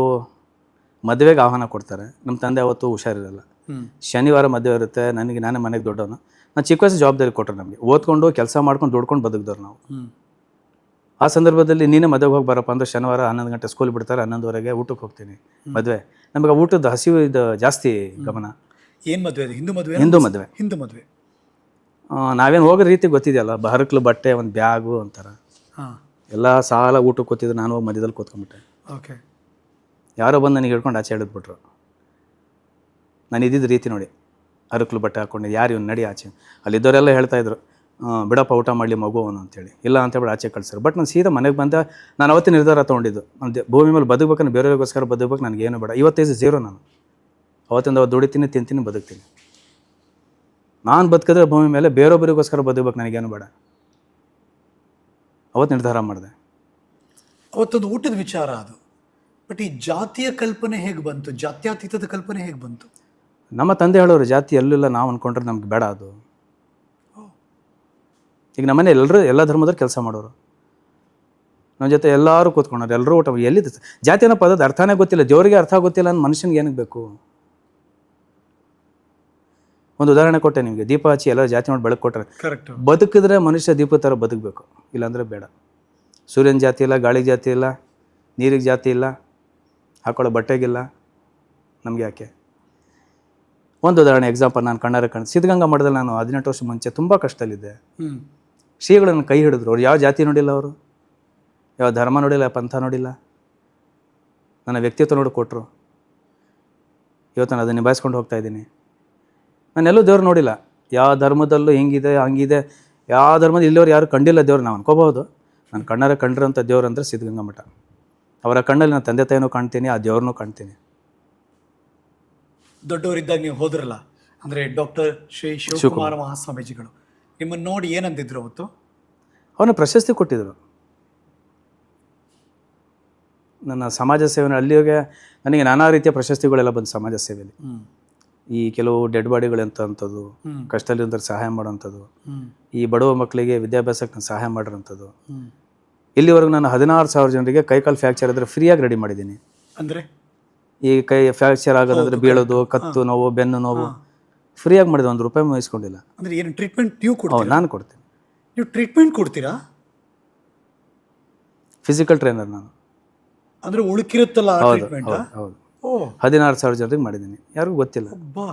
ಮದುವೆಗೆ ಆಹ್ವಾನ ಕೊಡ್ತಾರೆ. ನಮ್ಮ ತಂದೆ ಅವತ್ತು ಹುಷಾರಿರಲ್ಲ, ಶನಿವಾರ ಮದುವೆ ಇರುತ್ತೆ. ನಾನೇ ಮನೆಗೆ ದೊಡ್ಡವನು. ನಾನು ಚಿಕ್ಕ ವಯಸ್ಸು ಜವಾಬ್ದಾರಿ ಕೊಟ್ಟರು ನಮಗೆ. ಓದ್ಕೊಂಡು ಕೆಲಸ ಮಾಡ್ಕೊಂಡು ದುಡ್ಕೊಂಡು ಬದುಕಿದವ್ರು ನಾವು. ಆ ಸಂದರ್ಭದಲ್ಲಿ ನೀನೇ ಮದುವೆಗೆ ಹೋಗಿ ಬರಪ್ಪ ಅಂದ್ರೆ ಶನಿವಾರ 11 ಗಂಟೆ ಸ್ಕೂಲ್ ಬಿಡ್ತಾರೆ, 11:30 ಊಟಕ್ಕೆ ಹೋಗ್ತೀನಿ. ಮದುವೆ ನಮಗೆ ಊಟದ ಹಸಿವು ಇದು ಜಾಸ್ತಿ ಗಮನ. ಏನು ಮದುವೆ? ಹಿಂದೂ ಮದುವೆ? ಹಿಂದೂ ಮದುವೆ. ಹಿಂದೂ ಮದುವೆ. ನಾವೇನು ಹೋಗೋ ರೀತಿ ಗೊತ್ತಿದೆಯಲ್ಲ, ಹರಕ್ಲು ಬಟ್ಟೆ, ಒಂದು ಬ್ಯಾಗು ಒಂಥರ ಹಾಂ, ಎಲ್ಲ ಸಾಲ ಊಟಕ್ಕೆ ಕೂತಿದ್ರು. ನಾನು ಹೋಗಿ ಮಧ್ಯದಲ್ಲಿ ಕೂತ್ಕೊಂಡ್ಬಿಟ್ಟೆ. ಓಕೆ. ಯಾರೋ ಬಂದು ನನಗೆ ಹಿಡ್ಕೊಂಡು ಆಚೆ ಹಿಡಿದ್ಬಿಟ್ರು. ನಾನು ಇದ್ದಿದ್ದು ರೀತಿ ನೋಡಿ, ಹರಕ್ಲು ಬಟ್ಟೆ ಹಾಕ್ಕೊಂಡು ಯಾರು ಇವ್ನು ನಡಿ ಆಚೆ. ಅಲ್ಲಿದ್ದವರೆಲ್ಲ ಹೇಳ್ತಾಯಿದ್ರು, ಬಿಡಪ್ಪ ಊಟ ಮಾಡಲಿ ಮಗುವನು ಅಂತೇಳಿ. ಇಲ್ಲ ಅಂತೇಳಿ ಆಚೆ ಕಳ್ಸರು. ಬಟ್ ನಾನು ಸೀದಾ ಮನೆಗೆ ಬಂದ. ನಾನು ಅವತ್ತೇ ನಿರ್ಧಾರ ತೊಗೊಂಡಿದ್ದು, ನನ್ನ ಭೂಮಿ ಮೇಲೆ ಬದುಕಬೇಕಂದ್ರೆ ಬೇರೆಯವ್ರಿಗೋಸ್ಕರ ಬದುಕಬೇಕು, ನನಗೇನು ಬೇಡ. ಇವತ್ತೈದು ಝೀರೋ. ನಾನು ಅವತ್ತಿಂದ ಅವತ್ತು ದುಡಿತೀನಿ, ತಿಂತೀನಿ, ಬದುಕ್ತೀನಿ. ನಾನು ಬದುಕಿದ್ರೆ ಭೂಮಿ ಮೇಲೆ ಬೇರೊಬ್ಬರಿಗೋಸ್ಕರ ಬದುಕಬೇಕು, ನನಗೇನು ಬೇಡ. ಅವತ್ತು ನಿರ್ಧಾರ ಮಾಡಿದೆ. ಅವತ್ತೊಂದು ಊಟದ ವಿಚಾರ ಅದು. ಬಟ್ ಈ ಜಾತಿಯ ಕಲ್ಪನೆ ಹೇಗೆ ಬಂತು? ಜಾತ್ಯತೀತದ ಕಲ್ಪನೆ ಹೇಗೆ ಬಂತು? ನಮ್ಮ ತಂದೆ ಹೇಳೋರು, ಜಾತಿ ಎಲ್ಲೂ ನಾವು ಅಂದ್ಕೊಂಡ್ರೆ ನಮ್ಗೆ ಬೇಡ ಅದು. ಈಗ ನಮ್ಮನೆ ಎಲ್ಲ ಧರ್ಮದವ್ರು ಕೆಲಸ ಮಾಡೋರು, ನಮ್ಮ ಜೊತೆ ಎಲ್ಲರೂ ಕೂತ್ಕೊಂಡವ್ರು, ಎಲ್ಲರೂ ಊಟ. ಎಲ್ಲಿದೆ ಜಾತಿ ಅನ್ನೋ ಪದದ ಅರ್ಥನೇ ಗೊತ್ತಿಲ್ಲ, ದೇವರಿಗೆ ಅರ್ಥ ಗೊತ್ತಿಲ್ಲ ಅಂತ ಮನುಷ್ಯನಿಗೆ ಏನಕ್ಕೆ ಬೇಕು? ಒಂದು ಉದಾಹರಣೆ ಕೊಟ್ಟೆ ನಿಮಗೆ, ದೀಪ ಹಚ್ಚಿ ಎಲ್ಲ ಜಾತಿ ನೋಡಿ ಬೆಳಕು ಕೊಟ್ಟರೆ. ಕರೆಕ್ಟ್. ಬದುಕಿದ್ರೆ ಮನುಷ್ಯ ದೀಪ ಥರ ಬದುಕಬೇಕು, ಇಲ್ಲಾಂದರೆ ಬೇಡ. ಸೂರ್ಯನ ಜಾತಿ ಇಲ್ಲ, ಗಾಳಿಗೆ ಜಾತಿ ಇಲ್ಲ, ನೀರಿಗೆ ಜಾತಿ ಇಲ್ಲ, ಹಾಕೊಳ್ಳೋ ಬಟ್ಟೆಗಿಲ್ಲ, ನಮಗೆ ಯಾಕೆ? ಒಂದು ಉದಾಹರಣೆ, ಎಕ್ಸಾಂಪಲ್, ನಾನು ಕಣ್ಣಾರೆ ಸಿದ್ಧಗಂಗಾ ಮಠದಲ್ಲಿ ನಾನು 18 ವರ್ಷ ಮುಂಚೆ ತುಂಬ ಕಷ್ಟದಲ್ಲಿದ್ದೆ. ಶ್ರೀಗಳನ್ನು ಕೈ ಹಿಡಿದ್ರು. ಅವ್ರು ಯಾವ ಜಾತಿ ನೋಡಿಲ್ಲ, ಅವರು ಯಾವ ಧರ್ಮ ನೋಡಿಲ್ಲ, ಪಂಥ ನೋಡಿಲ್ಲ, ನನ್ನ ವ್ಯಕ್ತಿತ್ವ ನೋಡಿ ಕೊಟ್ಟರು. ಇವತ್ತು ನಾನು ಅದನ್ನು ನಿಭಾಯಿಸ್ಕೊಂಡು ಹೋಗ್ತಾ ಇದ್ದೀನಿ. ನಾನೆಲ್ಲೂ ದೇವ್ರು ನೋಡಿಲ್ಲ, ಯಾವ ಧರ್ಮದಲ್ಲೂ ಹಿಂಗಿದೆ ಹಂಗಿದೆ, ಯಾವ ಧರ್ಮದ ಇಲ್ಲಿಯವ್ರು ಯಾರು ಕಂಡಿಲ್ಲ ದೇವ್ರು. ನಾವು ಅನ್ಕೋಬಹುದು, ನಾನು ಕಣ್ಣಾರೆ ಕಂಡಿರೋಂಥ ದೇವ್ರು ಅಂದರೆ ಸಿದ್ಧಗಂಗಾ ಮಠ. ಅವರ ಕಣ್ಣಲ್ಲಿ ನಾನು ತಂದೆ ತಾಯಿನೂ ಕಾಣ್ತೀನಿ, ಆ ದೇವ್ರನ್ನೂ ಕಾಣ್ತೀನಿ. ದೊಡ್ಡವರಿದ್ದಾಗ ನೀವು ಹೋದ್ರಲ್ಲ, ಅಂದರೆ ಡಾಕ್ಟರ್ ಶ್ರೀ ಶಿವಕುಮಾರ ಮಹಾಸ್ವಾಮೀಜಿಗಳು ನಿಮ್ಮನ್ನು ನೋಡಿ ಏನಂದಿದ್ರು ಅವತ್ತು? ಅವನು ಪ್ರಶಸ್ತಿ ಕೊಟ್ಟಿದ್ದರು. ನನ್ನ ಸಮಾಜ ಸೇವೆ ಅಲ್ಲಿಗೆ ನನಗೆ ನಾನಾ ರೀತಿಯ ಪ್ರಶಸ್ತಿಗಳೆಲ್ಲ ಬಂದು ಸಮಾಜ ಸೇವೆಯಲ್ಲಿ. ಈ ಕೆಲವು ಡೆಡ್ ಬಾಡಿಗಳಂಥದ್ದು, ಕಷ್ಟದಲ್ಲಿದ್ದರೆ ಸಹಾಯ ಮಾಡೋವಂಥದ್ದು, ಈ ಬಡವ ಮಕ್ಕಳಿಗೆ ವಿದ್ಯಾಭ್ಯಾಸಕ್ಕೆ ನಾನು ಸಹಾಯ ಮಾಡಿರೋಂಥದ್ದು. ಇಲ್ಲಿವರೆಗೂ ನಾನು 16,000 ಜನರಿಗೆ ಕೈಕಾಲು ಫ್ರ್ಯಾಕ್ಚರ್ ಆದರೆ ಫ್ರೀಯಾಗಿ ರೆಡಿ ಮಾಡಿದ್ದೀನಿ. ಅಂದರೆ ಈ ಕೈ ಫ್ರ್ಯಾಕ್ಚರ್ ಆಗೋದಂದ್ರೆ ಬೀಳೋದು, ಕತ್ತು ನೋವು, ಬೆನ್ನು ನೋವು, ಫ್ರೀಯಾಗಿ ಮಾಡಿದೆ. 1 ರೂಪಾಯಿ ವಹಿಸ್ಕೊಂಡಿಲ್ಲ. ಅಂದರೆ ಏನು ಟ್ರೀಟ್ಮೆಂಟ್ ನೀವು ಕೊಡ್ತೀರಾ? ನಾನು ಕೊಡ್ತೀನಿ. ನೀವು ಟ್ರೀಟ್ಮೆಂಟ್ ಕೊಡ್ತೀರಾ? ಫಿಸಿಕಲ್ ಟ್ರೈನರ್ ನಾನು. ಅಂದರೆ ಉಳುಕಿರುತ್ತಲ್ಲ ಟ್ರೀಟ್ಮೆಂಟ್? ಹೌದು. 16,000 ಜನರಿಗೆ ಮಾಡಿದ್ದೀನಿ, ಯಾರಿಗೂ ಗೊತ್ತಿಲ್ಲ. ಬಾ,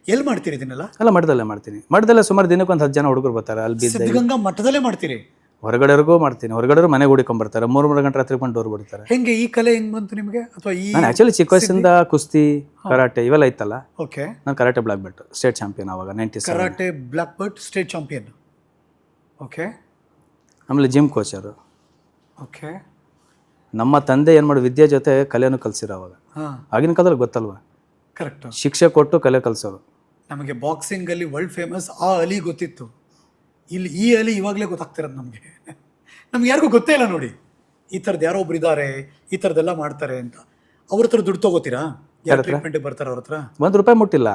ಎಲ್ಲಿ ಮಾಡ್ತೀರಿ ಇದನ್ನೆಲ್ಲ? ಅಲ್ಲ, ಮಠದಲ್ಲೇ ಮಾಡ್ತೀನಿ. ಮಠದಲ್ಲೇ ಸುಮಾರು ದಿನಕ್ಕೆ ಒಂದು 10 ಜನ ಹುಡುಗರು ಬರ್ತಾರೆ. ಅಲ್ಲಿ ಬಿದ್ದು ಸಿದ್ಧಗಂಗಾ ಮಠದಲ್ಲೇ ಮಾಡ್ತೀರಿ? ಹೊರಗಡೆವರೆಗೂ ಮಾಡ್ತೀನಿ. ಹೊರಗಡೆ ಮನೆಗೆ ಹುಡುಕೊಂಡ್ಬರ್ತಾರೆ, 3 ಗಂಟೆ ರಾತ್ರಿ ಬಂದು ಡೋರ್ ಬಿಡ್ತಾರೆ. ಹೆಂಗೆ ಈ ಕಲೆ ಹೆಂಗೆ ಬಂತು ನಿಮಗೆ? ಅಥವಾ ಈ ನಾನು ಆ್ಯಕ್ಚುಲಿ ಚಿಕ್ಕ ವಯಸ್ಸಿಂದ ಕುಸ್ತಿ, ಕರಾಟೆ ಇವೆಲ್ಲ ಇತ್ತಲ್ಲ. ಓಕೆ. ನಾನು karate black belt, state champion ಆವಾಗ 97. Karate black belt, state champion. Okay. ಆಮೇಲೆ ಜಿಮ್ ಕೋಚರು. ಓಕೆ. ನಮ್ಮ ತಂದೆ ಏನು ಮಾಡಿ ವಿದ್ಯೆ ಜೊತೆ ಕಲೆಯನ್ನು ಕಲಿಸಿರೋ ಅವಾಗ. ಆಗಿನ ಕಾಲದಲ್ಲಿ ಗೊತ್ತಲ್ವ, ಕರೆಕ್ಟ್. ಶಿಕ್ಷೆ ಕೊಟ್ಟು ಕಲೆ ಕಲಿಸೋರು. ನಮಗೆ ಬಾಕ್ಸಿಂಗಲ್ಲಿ ವರ್ಲ್ಡ್ ಫೇಮಸ್ ಆ ಅಲಿ ಗೊತ್ತಿತ್ತು. ಇಲ್ಲಿ ಈ ಅಲಿ ಇವಾಗಲೇ ಗೊತ್ತಾಗ್ತಿರೋದು ನಮಗೆ. ನಮ್ಗೆ ಯಾರಿಗೂ ಗೊತ್ತೇ ಇಲ್ಲ ನೋಡಿ, ಈ ಥರದ್ದು ಯಾರೋ ಒಬ್ರು ಇದ್ದಾರೆ, ಈ ಥರದ್ದೆಲ್ಲ ಮಾಡ್ತಾರೆ ಅಂತ. ಅವ್ರ ಹತ್ರ ದುಡ್ಡು ತೊಗೋತೀರಾ? ಯಾರು ಟ್ರೀಟ್ಮೆಂಟ್ಗೆ ಬರ್ತಾರೆ ಅವ್ರ ಹತ್ರ? 1 ರೂಪಾಯಿ ಮುಟ್ಟಿಲ್ಲ.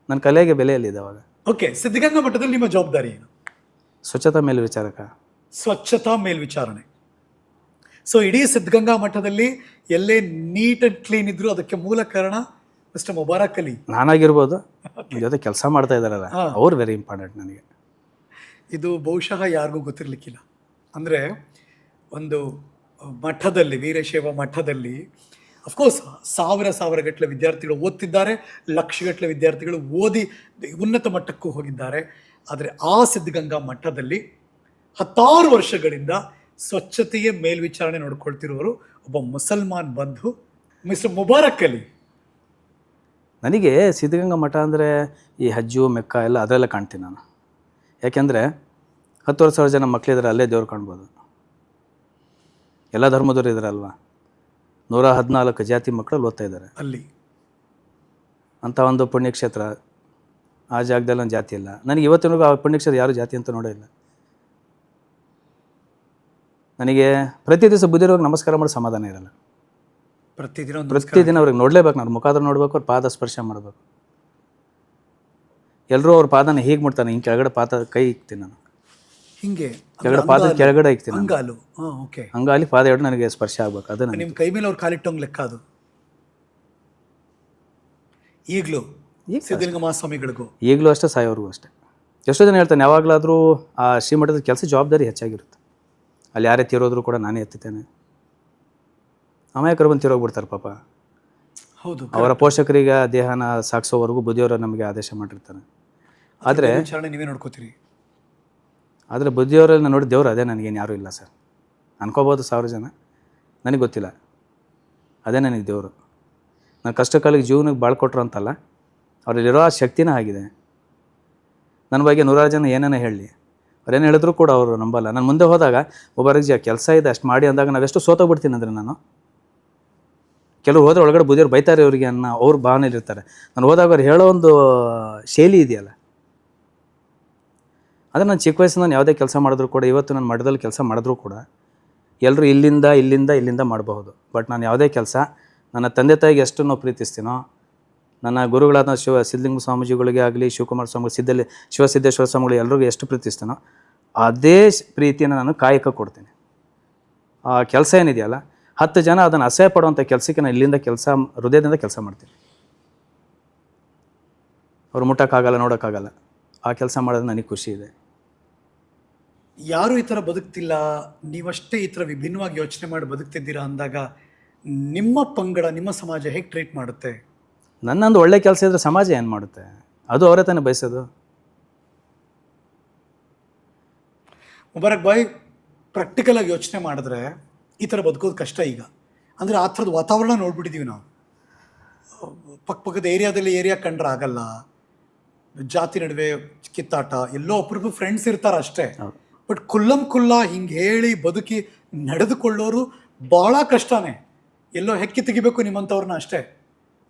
ನನ್ನ ಕಲೆಗೆ ಬೆಲೆಯಲ್ಲಿದೆ ಅವಾಗ. ಓಕೆ. ಸಿದ್ಧಗಂಗಾ ಮಠದಲ್ಲಿ ನಿಮ್ಮ ಜವಾಬ್ದಾರಿ ಏನು? ಸ್ವಚ್ಛತಾ ಮೇಲ್ವಿಚಾರಕ. ಸ್ವಚ್ಛತಾ ಮೇಲ್ವಿಚಾರಣೆ. ಸೊ ಇಡೀ ಸಿದ್ಧಗಂಗಾ ಮಠದಲ್ಲಿ ಎಲ್ಲೇ ನೀಟ್ ಆ್ಯಂಡ್ ಕ್ಲೀನ್ ಇದ್ರು ಅದಕ್ಕೆ ಮೂಲ ಕಾರಣ ಮಿಸ್ಟರ್ ಮುಬಾರಕ್ ಅಲಿ. ನಾನಾಗಿರ್ಬೋದು, ಜೊತೆ ಕೆಲಸ ಮಾಡ್ತಾ ಇದ್ದಾರಲ್ಲ ಅವ್ರು ವೆರಿ ಇಂಪಾರ್ಟೆಂಟ್ ನನಗೆ. ಇದು ಬಹುಶಃ ಯಾರಿಗೂ ಗೊತ್ತಿರಲಿಕ್ಕಿಲ್ಲ. ಅಂದರೆ ಒಂದು ಮಠದಲ್ಲಿ, ವೀರಶೈವ ಮಠದಲ್ಲಿ ಅಫ್ಕೋರ್ಸ್ ಸಾವಿರ ಗಟ್ಟಲೆ ವಿದ್ಯಾರ್ಥಿಗಳು ಓದ್ತಿದ್ದಾರೆ, ಲಕ್ಷಗಟ್ಟಲೆ ವಿದ್ಯಾರ್ಥಿಗಳು ಓದಿ ಉನ್ನತ ಮಟ್ಟಕ್ಕೂ ಹೋಗಿದ್ದಾರೆ. ಆದರೆ ಆ ಸಿದ್ಧಗಂಗಾ ಮಠದಲ್ಲಿ 10 ವರ್ಷಗಳಿಂದ ಸ್ವಚ್ಛತೆಯ ಮೇಲ್ವಿಚಾರಣೆ ನೋಡ್ಕೊಳ್ತಿರೋರು ಒಬ್ಬ ಮುಸಲ್ಮಾನ್ ಬಂಧು ಮಿಸ್ಟರ್ ಮುಬಾರಕ್ ಅಲಿ. ನನಗೆ ಸಿದ್ಧಗಂಗಾ ಮಠ ಅಂದರೆ ಈ ಹಜ್ಜು ಮೆಕ್ಕ ಎಲ್ಲ ಅದೆಲ್ಲ ಕಾಣ್ತೀನಿ ನಾನು. ಯಾಕೆಂದರೆ 10,000 ಜನ ಮಕ್ಕಳಿದ್ದಾರೆ, ಅಲ್ಲೇ ದೇವ್ರು ಕಾಣ್ಬೋದು. ಎಲ್ಲ ಧರ್ಮದವರು ಇದ್ದಾರಲ್ವ, 114 ಜಾತಿ ಮಕ್ಕಳು ಓದ್ತಾ ಇದ್ದಾರೆ ಅಲ್ಲಿ. ಅಂಥ ಒಂದು ಪುಣ್ಯಕ್ಷೇತ್ರ, ಆ ಜಾಗದಲ್ಲಿ ಒಂದು ಜಾತಿ ಇಲ್ಲ. ನನಗೆ ಇವತ್ತಿನವರೆಗೂ ಆ ಪುಣ್ಯಕ್ಷೇತ್ರ ಯಾರು ಜಾತಿ ಅಂತ ನೋಡೇ ಇಲ್ಲ. ನನಗೆ ಪ್ರತಿ ದಿವಸ ಬುದ್ಧಿರೋಗಿ ನಮಸ್ಕಾರ ಮಾಡಿ ಸಮಾಧಾನ ಇರಲ್ಲ. ಪ್ರತಿದಿನ ಅವ್ರಿಗೆ ನೋಡಲೇಬೇಕು, ನಾನು ಮುಖಾದ್ರ ನೋಡ್ಬೇಕು, ಅವ್ರ ಪಾದ ಸ್ಪರ್ಶ ಮಾಡಬೇಕು. ಎಲ್ಲರೂ ಅವ್ರ ಪಾದನ ಹೀಗೆ ಮಾಡ್ತಾನೆ, ಹಿಂಗೆ ಕೆಳಗಡೆ ಪಾದ ಕೈ ಇಕ್ತೀನಿ ನಾನು, ಹಿಂಗೆ ಕೆಳಗಡೆ ಪಾದ ಕೆಳಗಡೆ ಇಕ್ತೀನಿ, ಅಂಗಾಲು. ಹಂಗಾಲಿ ಪಾದ ಎರಡು ನನಗೆ ಸ್ಪರ್ಶ ಆಗ್ಬೇಕು. ಅದು ನಿಮ್ಮ ಕೈ ಮೇಲೆ ಅವ್ರು ಕಾಲಿಟ್ಟಂಗೆ ಲೆಕ್ಕ ಅದು. ಈಗಲೂ ಸಿದ್ಧಲಿಂಗ ಮಹಾಸ್ವಾಮಿಗಳಿಗೂ ಈಗಲೂ ಅಷ್ಟೇ, ಸಾಯೋರ್ಗೂ ಅಷ್ಟೇ. ಎಷ್ಟೋ ಜನ ಹೇಳ್ತಾನೆ, ಯಾವಾಗಲಾದರೂ ಆ ಶ್ರೀಮಠದ ಕೆಲಸ ಜವಾಬ್ದಾರಿ ಹೆಚ್ಚಾಗಿರುತ್ತೆ. ಅಲ್ಲಿ ಯಾರೇ ತೀರೋದ್ರು ಕೂಡ ನಾನೇ ಎತ್ತುತ್ತೇನೆ. ಅಮಾಯಕರು ಬಂದು ತೀರೋಗ್ಬಿಡ್ತಾರೆ ಪಾಪ. ಹೌದು, ಅವರ ಪೋಷಕರಿಗೆ ದೇಹನ ಸಾಗಿಸೋವರೆಗೂ ಬುದ್ಧಿಯವರು ನಮಗೆ ಆದೇಶ ಮಾಡಿರ್ತಾರೆ. ಆದರೆ ನೀವೇ ನೋಡ್ಕೋತೀರಿ. ಆದರೆ ಬುದ್ಧಿಯವರಲ್ಲಿ ನೋಡಿ ದೇವರು ಅದೇ, ನನಗೇನು ಯಾರೂ ಇಲ್ಲ ಸರ್. ಅನ್ಕೋಬೋದು 1000 ಜನ, ನನಗೆ ಗೊತ್ತಿಲ್ಲ. ಅದೇ ನನಗೆ ದೇವರು. ನಾನು ಕಷ್ಟ ಕಾಲಕ್ಕೆ ಜೀವನಕ್ಕೆ ಬಾಳ್ಕೊಟ್ರು ಅಂತಲ್ಲ, ಅವರಲ್ಲಿರೋ ಆ ಶಕ್ತಿನೇ ಆಗಿದೆ. ನನ್ನ ಬಗ್ಗೆ 100 ಜನ ಏನೇನೋ ಹೇಳಲಿ, ಅವ್ರೇನು ಹೇಳಿದ್ರು ಕೂಡ ಅವರು ನಂಬಲ್ಲ. ನಾನು ಮುಂದೆ ಹೋದಾಗ ಒಬ್ಬರಿಗೆ ಕೆಲಸ ಇದೆ ಅಷ್ಟು ಮಾಡಿ ಅಂದಾಗ ನಾವೆಷ್ಟು ಸೋತೋಗ್ಬಿಡ್ತೀನಿ ಅಂದರೆ, ನಾನು ಕೆಲವ್ರು ಹೋದ್ರೆ ಒಳಗಡೆ ಬುದ್ಧಿಯವ್ರು ಬೈತಾರೆ ಇವರಿಗೆ ಅನ್ನೋ ಅವ್ರ ಭಾವನೆಯಲ್ಲಿರ್ತಾರೆ. ನಾನು ಹೋದಾಗ ಅವ್ರು ಹೇಳೋ ಒಂದು ಶೈಲಿ ಇದೆಯಲ್ಲ, ಆದರೆ ನಾನು ಚಿಕ್ಕ ವಯಸ್ಸಿನ ನಾನು ಯಾವುದೇ ಕೆಲಸ ಮಾಡಿದ್ರು ಕೂಡ, ಇವತ್ತು ನಾನು ಮಠದಲ್ಲಿ ಕೆಲಸ ಮಾಡಿದ್ರೂ ಕೂಡ ಎಲ್ಲರೂ ಇಲ್ಲಿಂದ ಮಾಡಬಹುದು. ಬಟ್ ನಾನು ಯಾವುದೇ ಕೆಲಸ ನನ್ನ ತಂದೆ ತಾಯಿಗೆ ಎಷ್ಟು ನಾವು ಪ್ರೀತಿಸ್ತೀನೋ, ನನ್ನ ಗುರುಗಳಾದ ಸಿದ್ಧಲಿಂಗ ಸ್ವಾಮೀಜಿಗಳಿಗೆ ಆಗಲಿ, ಶಿವಕುಮಾರ ಸ್ವಾಮಿ, ಶಿವಸಿದ್ದೇಶ್ವರ ಸ್ವಾಮಿಗಳು ಎಲ್ರಿಗೂ ಎಷ್ಟು ಪ್ರೀತಿಸ್ತೀನೋ ಅದೇ ಪ್ರೀತಿಯನ್ನು ನಾನು ಕಾಯಕ ಕೊಡ್ತೀನಿ. ಆ ಕೆಲಸ ಏನಿದೆಯಲ್ಲ, 10 ಜನ ಅದನ್ನು ಅಸಹ್ಯ ಪಡುವಂಥ ಕೆಲಸಕ್ಕೆ ನಾನು ಇಲ್ಲಿಂದ ಹೃದಯದಿಂದ ಕೆಲಸ ಮಾಡ್ತೀನಿ. ಅವ್ರು ಮುಟ್ಟೋಕ್ಕಾಗಲ್ಲ, ನೋಡೋಕ್ಕಾಗಲ್ಲ, ಆ ಕೆಲಸ ಮಾಡೋದು ನನಗೆ ಖುಷಿ ಇದೆ. ಯಾರು ಈ ಥರ ಬದುಕ್ತಿಲ್ಲ, ನೀವಷ್ಟೇ ಈ ಥರ ವಿಭಿನ್ನವಾಗಿ ಯೋಚನೆ ಮಾಡಿ ಬದುಕ್ತಿದ್ದೀರಾ ಅಂದಾಗ ನಿಮ್ಮ ಪಂಗಡ, ನಿಮ್ಮ ಸಮಾಜ ಹೇಗೆ ಟ್ರೀಟ್ ಮಾಡುತ್ತೆ? ನನ್ನೊಂದು ಒಳ್ಳೆ ಕೆಲಸ ಇದ್ದರೆ ಸಮಾಜ ಏನು ಮಾಡುತ್ತೆ? ಅದು ಅವರೇ ತಾನೇ ಬಯಸೋದು. ಮುಬಾರಕ್ ಬಾಯ್, ಪ್ರಾಕ್ಟಿಕಲ್ ಆಗಿ ಯೋಚನೆ ಮಾಡಿದ್ರೆ ಈ ಥರ ಬದುಕೋದು ಕಷ್ಟ ಈಗ. ಅಂದರೆ ಆ ಥರದ ವಾತಾವರಣ ನೋಡ್ಬಿಟ್ಟಿದ್ದೀವಿ ನಾವು. ಪಕ್ಕದ ಏರಿಯಾ ಕಂಡ್ರೆ ಆಗಲ್ಲ, ಜಾತಿ ನಡುವೆ ಕಿತ್ತಾಟ, ಎಲ್ಲೋ ಒಬ್ರಿಗೂ ಫ್ರೆಂಡ್ಸ್ ಇರ್ತಾರೆ ಅಷ್ಟೇ. ಬಟ್ ಕುಲ್ಲಂ ಹಿಂಗೆ ಹೇಳಿ ಬದುಕಿ ನಡೆದುಕೊಳ್ಳೋರು ಭಾಳ ಕಷ್ಟನೇ. ಎಲ್ಲೋ ಹೆಕ್ಕಿ ತೆಗಿಬೇಕು ನಿಮ್ಮಂಥವ್ರನ್ನ ಅಷ್ಟೇ.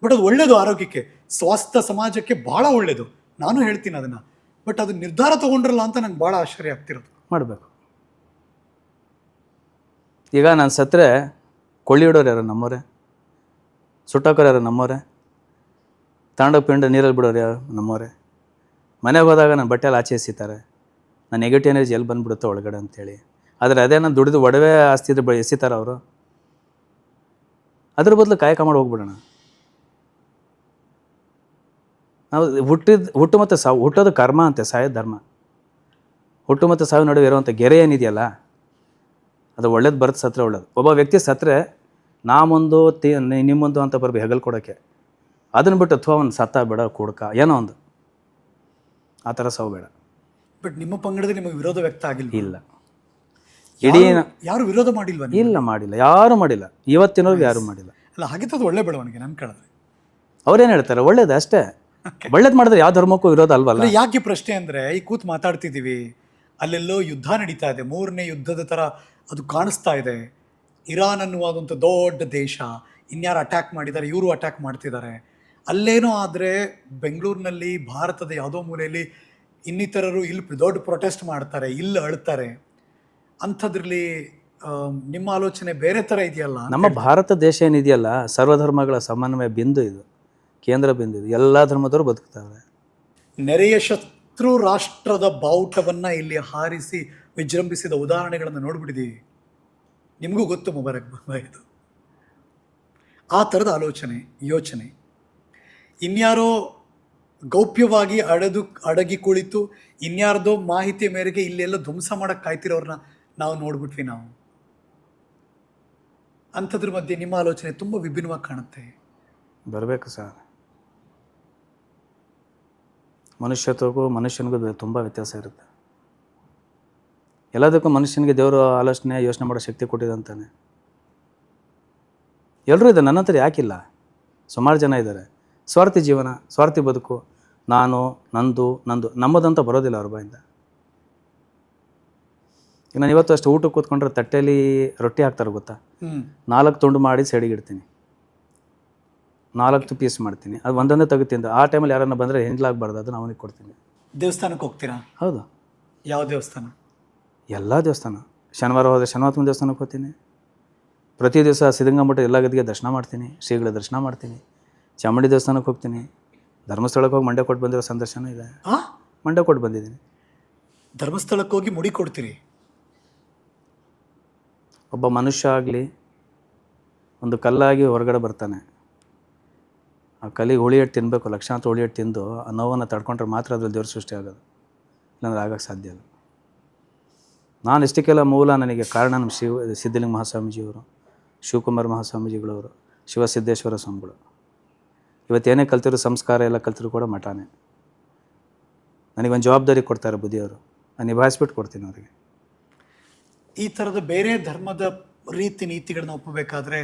ಬಟ್ ಅದು ಒಳ್ಳೇದು, ಆರೋಗ್ಯಕ್ಕೆ, ಸ್ವಾಸ್ಥ್ಯ ಸಮಾಜಕ್ಕೆ ಭಾಳ ಒಳ್ಳೇದು, ನಾನು ಹೇಳ್ತೀನಿ ಅದನ್ನು. ಬಟ್ ಅದು ನಿರ್ಧಾರ ತೊಗೊಂಡ್ರಲ್ಲ ಅಂತ ನಂಗೆ ಭಾಳ ಆಶ್ಚರ್ಯ ಆಗ್ತಿರೋದು. ಮಾಡಬೇಕು. ಈಗ ನಾನು ಸತ್ತರೆ ಕೊಳ್ಳಿ ಇಡೋರು ಯಾರು? ನಮ್ಮವರೇ. ಸುಟ್ಟಾಕೋರು ಯಾರು? ನಮ್ಮವರೇ. ತಾಂಡೋಪಿಂಡ ನೀರಲ್ಲಿ ಬಿಡೋರು ಯಾರು? ನಮ್ಮವರೇ. ಮನೆಗೆ ಹೋದಾಗ ನನ್ನ ಬಟ್ಟೆಯಲ್ಲಿ ಆಚೆ ಎಸಿತಾರೆ, ನಾನು ನೆಗೆಟಿವ್ ಎನರ್ಜಿ ಎಲ್ಲಿ ಬಂದುಬಿಡುತ್ತೋ ಒಳಗಡೆ ಅಂತೇಳಿ. ಆದರೆ ಅದೇ ನಾನು ದುಡಿದು ಒಡವೆ ಆಸ್ತಿ ಇದ್ರೆ ಎಸಿತಾರೆ ಅವರು. ಅದ್ರ ಬದಲು ಕಾಯಕ ಮಾಡಿ ಹೋಗ್ಬಿಡೋಣ. ನಾವು ಹುಟ್ಟು ಮತ್ತು ಸಾವು, ಹುಟ್ಟೋದು ಕರ್ಮ ಅಂತೆ, ಸಾಯೋದು ಧರ್ಮ. ಹುಟ್ಟು ಮತ್ತು ಸಾವು ನಡುವೆ ಇರುವಂಥ ಗೆರೆ ಏನಿದೆಯಲ್ಲ, ಅದು ಒಳ್ಳೇದು ಬರುತ್ತೆ, ಸತ್ತರೆ ಒಳ್ಳೇದು. ಒಬ್ಬ ವ್ಯಕ್ತಿ ಸತ್ತರೆ ನಾ ಮುಂದು ನಿಮ್ಮೊಂದು ಅಂತ ಬರ್ಬೇಕು ಹೆಗಲ್ ಕೊಡೋಕ್ಕೆ. ಅದನ್ನು ಬಿಟ್ಟು ಅಥವಾ ಒಂದು ಸತ್ತ ಬೇಡ ಕೂಡ್ಕ ಏನೋ ಒಂದು ಆ ಥರ ಸಾವು ಬೇಡ. ಬಟ್ ನಿಮ್ಮ ಪಂಗಡದಲ್ಲಿ ನಿಮಗೆ ವಿರೋಧ ವ್ಯಕ್ತ ಆಗಿಲ್ಲ? ಇಲ್ಲ. ಇಡೀ ಯಾರು ವಿರೋಧ ಮಾಡಿಲ್ವ? ಇಲ್ಲ, ಮಾಡಿಲ್ಲ, ಯಾರೂ ಮಾಡಿಲ್ಲ, ಇವತ್ತಿನವ್ರಿಗೆ ಯಾರೂ ಮಾಡಿಲ್ಲ. ಅಲ್ಲ, ಹಾಗಿತ್ತು ಒಳ್ಳೆ ಬೆಳವಣಿಗೆ ನನ್ನ ಕೇಳಿದ್ರೆ. ಅವ್ರೇನು ಹೇಳ್ತಾರೆ? ಒಳ್ಳೇದು ಅಷ್ಟೇ. ಒಳ್ಳೇದು ಮಾಡಿದ್ರೆ ಯಾವ ಧರ್ಮಕ್ಕೂ ವಿರೋಧ ಅಲ್ವಲ್ಲ. ಯಾಕೆ ಪ್ರಶ್ನೆ ಅಂದರೆ, ಈ ಕೂತ್ ಮಾತಾಡ್ತಿದ್ದೀವಿ, ಅಲ್ಲೆಲ್ಲೋ ಯುದ್ಧ ನಡೀತಾ ಇದೆ, 3ನೇ ಯುದ್ಧದ ಥರ ಅದು ಕಾಣಿಸ್ತಾ ಇದೆ. ಇರಾನ್ ಅನ್ನುವಾದಂಥ ದೊಡ್ಡ ದೇಶ, ಇನ್ಯಾರು ಅಟ್ಯಾಕ್ ಮಾಡಿದ್ದಾರೆ, ಇವರು ಅಟ್ಯಾಕ್ ಮಾಡ್ತಿದ್ದಾರೆ. ಅಲ್ಲೇನೋ ಆದರೆ ಬೆಂಗಳೂರಿನಲ್ಲಿ, ಭಾರತದ ಯಾವುದೋ ಮೂಲೆಯಲ್ಲಿ ಇನ್ನಿತರರು ಇಲ್ಲಿ ದೊಡ್ಡ ಪ್ರೊಟೆಸ್ಟ್ ಮಾಡ್ತಾರೆ, ಇಲ್ಲಿ ಅಳ್ತಾರೆ. ಅಂಥದ್ರಲ್ಲಿ ನಿಮ್ಮ ಆಲೋಚನೆ ಬೇರೆ ಥರ ಇದೆಯಲ್ಲ. ನಮ್ಮ ಭಾರತ ದೇಶ ಏನಿದೆಯಲ್ಲ, ಸರ್ವಧರ್ಮಗಳ ಸಮನ್ವಯ ಬಿಂದು ಇದು, ಕೇಂದ್ರ ಬಿಂದು ಇದು. ಎಲ್ಲ ಧರ್ಮದವರು ಬದುಕ್ತಾರೆ. ನೆರೆಯ ಶತ್ರು ರಾಷ್ಟ್ರದ ಬಾವುಟವನ್ನು ಇಲ್ಲಿ ಹಾರಿಸಿ ವಿಜೃಂಭಿಸಿದ ಉದಾಹರಣೆಗಳನ್ನು ನೋಡ್ಬಿಟ್ಟಿದ್ದೀವಿ. ನಿಮಗೂ ಗೊತ್ತು ಮುಬಾರಕ್ ಇದು. ಆ ಥರದ ಯೋಚನೆ ಇನ್ಯಾರೋ ಗೌಪ್ಯವಾಗಿ ಅಡಗಿ ಕುಳಿತು ಇನ್ಯಾರ್ದೋ ಮಾಹಿತಿಯ ಮೇರೆಗೆ ಇಲ್ಲೆಲ್ಲ ಧ್ವಂಸ ಮಾಡಕ್ಕೆ ಕಾಯ್ತಿರೋರನ್ನ ನಾವು ನೋಡ್ಬಿಟ್ವಿ ನಾವು. ಅಂಥದ್ರ ಮಧ್ಯೆ ನಿಮ್ಮ ಆಲೋಚನೆ ತುಂಬ ವಿಭಿನ್ನವಾಗಿ ಕಾಣುತ್ತೆ. ಬರಬೇಕು ಸರ್. ಮನುಷ್ಯತ್ವಕ್ಕೂ ಮನುಷ್ಯನಿಗೂ ತುಂಬ ವ್ಯತ್ಯಾಸ ಇರುತ್ತೆ. ಎಲ್ಲದಕ್ಕೂ ಮನುಷ್ಯನಿಗೆ ದೇವರು ಆಲೋಚನೆ ಯೋಚನೆ ಮಾಡೋ ಶಕ್ತಿ ಕೊಟ್ಟಿದಂತಾನೆ. ಎಲ್ಲರೂ ಇದೆ, ನನ್ನ ಹತ್ರ ಯಾಕಿಲ್ಲ? ಸುಮಾರು ಜನ ಇದ್ದಾರೆ. ಸ್ವಾರ್ಥಿ ಜೀವನ, ಸ್ವಾರ್ಥಿ ಬದುಕು, ನಾನು ನಂದು ನಮ್ಮದಂತ ಬರೋದಿಲ್ಲ ಅವ್ರ ಬಾಯಿಂದ. ಈಗ ನಾನು ಇವತ್ತು ಅಷ್ಟು ಊಟಕ್ಕೆ ಕೂತ್ಕೊಂಡ್ರೆ ತಟ್ಟೆಯಲ್ಲಿ ರೊಟ್ಟಿ ಹಾಕ್ತಾರೆ ಗೊತ್ತಾ, 4 ತುಂಡು ಮಾಡಿ ಸೈಡಿಗಿಡ್ತೀನಿ, 4 ಪೀಸ್ ಮಾಡ್ತೀನಿ, ಅದು ಒಂದೊಂದೇ ತೆಗಿತೀನಿ. ಆ ಟೈಮಲ್ಲಿ ಯಾರನ್ನ ಬಂದರೆ ಹೆಂಡ್ಲಾಗಬಾರ್ದು, ಅದನ್ನು ಅವನಿಗೆ ಕೊಡ್ತೀನಿ. ದೇವಸ್ಥಾನಕ್ಕೆ ಹೋಗ್ತೀರಾ? ಹೌದು. ಯಾವ ದೇವಸ್ಥಾನ? ಎಲ್ಲ ದೇವಸ್ಥಾನ. ಶನಿವಾರ ಹೋದರೆ ಶನಿವಾರ ದೇವಸ್ಥಾನಕ್ಕೆ ಹೋಗ್ತೀನಿ. ಪ್ರತಿ ದಿವಸ ಸಿದ್ಧಗಂಗಾ ಮಠ ಎಲ್ಲ ಗದಿಗೆ ದರ್ಶನ ಮಾಡ್ತೀನಿ, ಶ್ರೀಗಳ ದರ್ಶನ ಮಾಡ್ತೀನಿ. ಚಾಮುಂಡಿ ದೇವಸ್ಥಾನಕ್ಕೆ ಹೋಗ್ತೀನಿ. ಧರ್ಮಸ್ಥಳಕ್ಕೆ ಹೋಗಿ ಮಂಡ್ಯ ಕೊಟ್ಟು ಬಂದಿರೋ ಸಂದರ್ಶನ ಇದೆ. ಮಂಡ್ಯ ಕೊಟ್ಟು ಬಂದಿದ್ದೀನಿ. ಧರ್ಮಸ್ಥಳಕ್ಕೆ ಹೋಗಿ ಮುಡಿ ಕೊಡ್ತೀರಿ? ಒಬ್ಬ ಮನುಷ್ಯ ಆಗಲಿ ಒಂದು ಕಲ್ಲಾಗಿ ಹೊರಗಡೆ ಬರ್ತಾನೆ. ಆ ಕಲ್ಲಿಗೆ ಹುಳಿ ಹಿಟ್ಟು ತಿನ್ನಬೇಕು, ಲಕ್ಷಾಂತರ ಹುಳಿ ಹಿಟ್ಟು ತಿಂದು ಆ ನೋವನ್ನು ತಡ್ಕೊಂಡ್ರೆ ಮಾತ್ರ ಅದ್ರಲ್ಲಿ ದೇವ್ರ ಸೃಷ್ಟಿ ಆಗೋದು, ಇಲ್ಲಾಂದ್ರೆ ಆಗೋಕ್ಕೆ ಸಾಧ್ಯ ಇಲ್ಲ. ನಾನು ಇಷ್ಟಕ್ಕೆಲ್ಲ ಮೂಲ, ನನಗೆ ಕಾರಣ ನಮ್ಮ ಸಿದ್ಧಲಿಂಗ ಮಹಾಸ್ವಾಮೀಜಿಯವರು, ಶಿವಕುಮಾರ ಮಹಾಸ್ವಾಮೀಜಿಗಳವರು, ಶಿವಸಿದ್ದೇಶ್ವರ ಸ್ವಾಮಿಗಳು. ಇವತ್ತೇನೇ ಕಲ್ತಿರೋ ಸಂಸ್ಕಾರ ಎಲ್ಲ ಕಲ್ತಿರು ಕೂಡ ಮಠನೇ. ನನಗೊಂದು ಜವಾಬ್ದಾರಿ ಕೊಡ್ತಾರೆ ಬುದ್ಧಿಯವರು, ನಾನು ನಿಭಾಯಿಸ್ಬಿಟ್ಟು ಕೊಡ್ತೀನಿ ಅವರಿಗೆ. ಈ ಥರದ ಬೇರೆ ಧರ್ಮದ ರೀತಿ ನೀತಿಗಳನ್ನ ಒಪ್ಪಬೇಕಾದ್ರೆ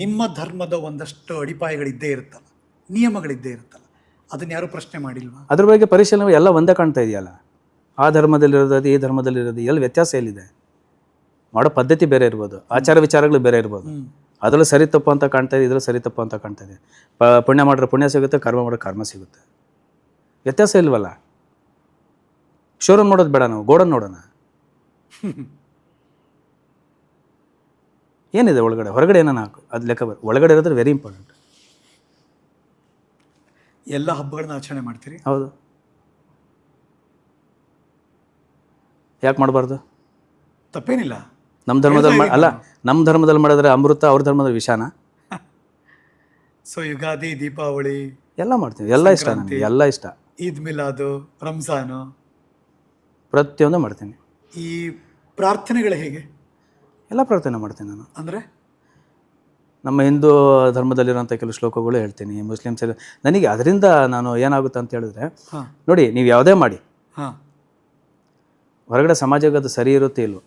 ನಿಮ್ಮ ಧರ್ಮದ ಒಂದಷ್ಟು ಅಡಿಪಾಯಗಳಿದ್ದೇ ಇರುತ್ತಲ್ಲ, ನಿಯಮಗಳಿದ್ದೇ ಇರುತ್ತಲ್ಲ, ಅದನ್ನ ಯಾರು ಪ್ರಶ್ನೆ ಮಾಡಿಲ್ವಾ? ಅದ್ರ ಬಗ್ಗೆ ಪರಿಶೀಲನೆ ಎಲ್ಲ ಒಂದೇ ಕಾಣ್ತಾ ಇದೆಯಲ್ಲ. ಆ ಧರ್ಮದಲ್ಲಿರೋದು ಈ ಧರ್ಮದಲ್ಲಿರೋದು ಎಲ್ಲಿ ವ್ಯತ್ಯಾಸ ಎಲ್ಲಿದೆ? ಮಾಡೋ ಪದ್ಧತಿ ಬೇರೆ ಇರ್ಬೋದು, ಆಚಾರ ವಿಚಾರಗಳು ಬೇರೆ ಇರ್ಬೋದು. ಅದರಲ್ಲೂ ಸರಿ ತಪ್ಪು ಅಂತ ಕಾಣ್ತಾ ಇದೆ, ಇದರಲ್ಲೂ ಸರಿ ತಪ್ಪು ಅಂತ ಕಾಣ್ತಾ ಇದೆ. ಪುಣ್ಯ ಮಾಡಿದ್ರೆ ಪುಣ್ಯ ಸಿಗುತ್ತೆ, ಕರ್ಮ ಮಾಡಿದ್ರೆ ಕರ್ಮ ಸಿಗುತ್ತೆ. ವ್ಯತ್ಯಾಸ ಇಲ್ವಲ್ಲ. ಶೋರೂಮ್ ನೋಡೋದು ಬೇಡ, ನಾವು ಗೋಡನ್ ನೋಡೋಣ. ಏನಿದೆ ಒಳಗಡೆ, ಹೊರಗಡೆ ಏನಾನ ಹಾಕು, ಅದು ಲೆಕ್ಕ ಒಳಗಡೆ ಇರೋದ್ರೆ ವೆರಿ ಇಂಪಾರ್ಟೆಂಟ್. ಎಲ್ಲ ಹಬ್ಬಗಳನ್ನ ಆಚರಣೆ ಮಾಡ್ತೀರಿ? ಹೌದು. ಯಾಕೆ ಮಾಡಬಾರ್ದು? ತಪ್ಪೇನಿಲ್ಲ. ನಮ್ಮ ಧರ್ಮದಲ್ಲಿ ಅಲ್ಲ, ನಮ್ಮ ಧರ್ಮದಲ್ಲಿ ಮಾಡಿದ್ರೆ ಅಮೃತ, ಅವ್ರ ಧರ್ಮದಲ್ಲಿ ವಿಷಾನ. ಸೊ ಯುಗಾದಿ, ದೀಪಾವಳಿ ಎಲ್ಲ ಮಾಡ್ತೀವಿ, ಎಲ್ಲ ಇಷ್ಟ ನನಗೆ, ಎಲ್ಲ ಇಷ್ಟ. ಈದ್ ಮಿಲಾದು, ರಂಜಾನು, ಪ್ರತಿಯೊಂದು ಮಾಡ್ತೀನಿ. ಈ ಪ್ರಾರ್ಥನೆಗಳು ಹೇಗೆ? ಎಲ್ಲ ಪ್ರಾರ್ಥನೆ ಮಾಡ್ತೀನಿ ನಾನು. ಅಂದರೆ ನಮ್ಮ ಹಿಂದೂ ಧರ್ಮದಲ್ಲಿರೋಂಥ ಕೆಲವು ಶ್ಲೋಕಗಳು ಹೇಳ್ತೀನಿ, ಮುಸ್ಲಿಮ್ಸ್ ನನಗೆ ಅದರಿಂದ ನಾನು ಏನಾಗುತ್ತೆ ಅಂತ ಹೇಳಿದ್ರೆ, ನೋಡಿ ನೀವು ಯಾವುದೇ ಮಾಡಿ, ಹೊರಗಡೆ ಸಮಾಜಕ್ಕೆ ಅದು ಸರಿ ಇರುತ್ತೆ ಇಲ್ವೋ,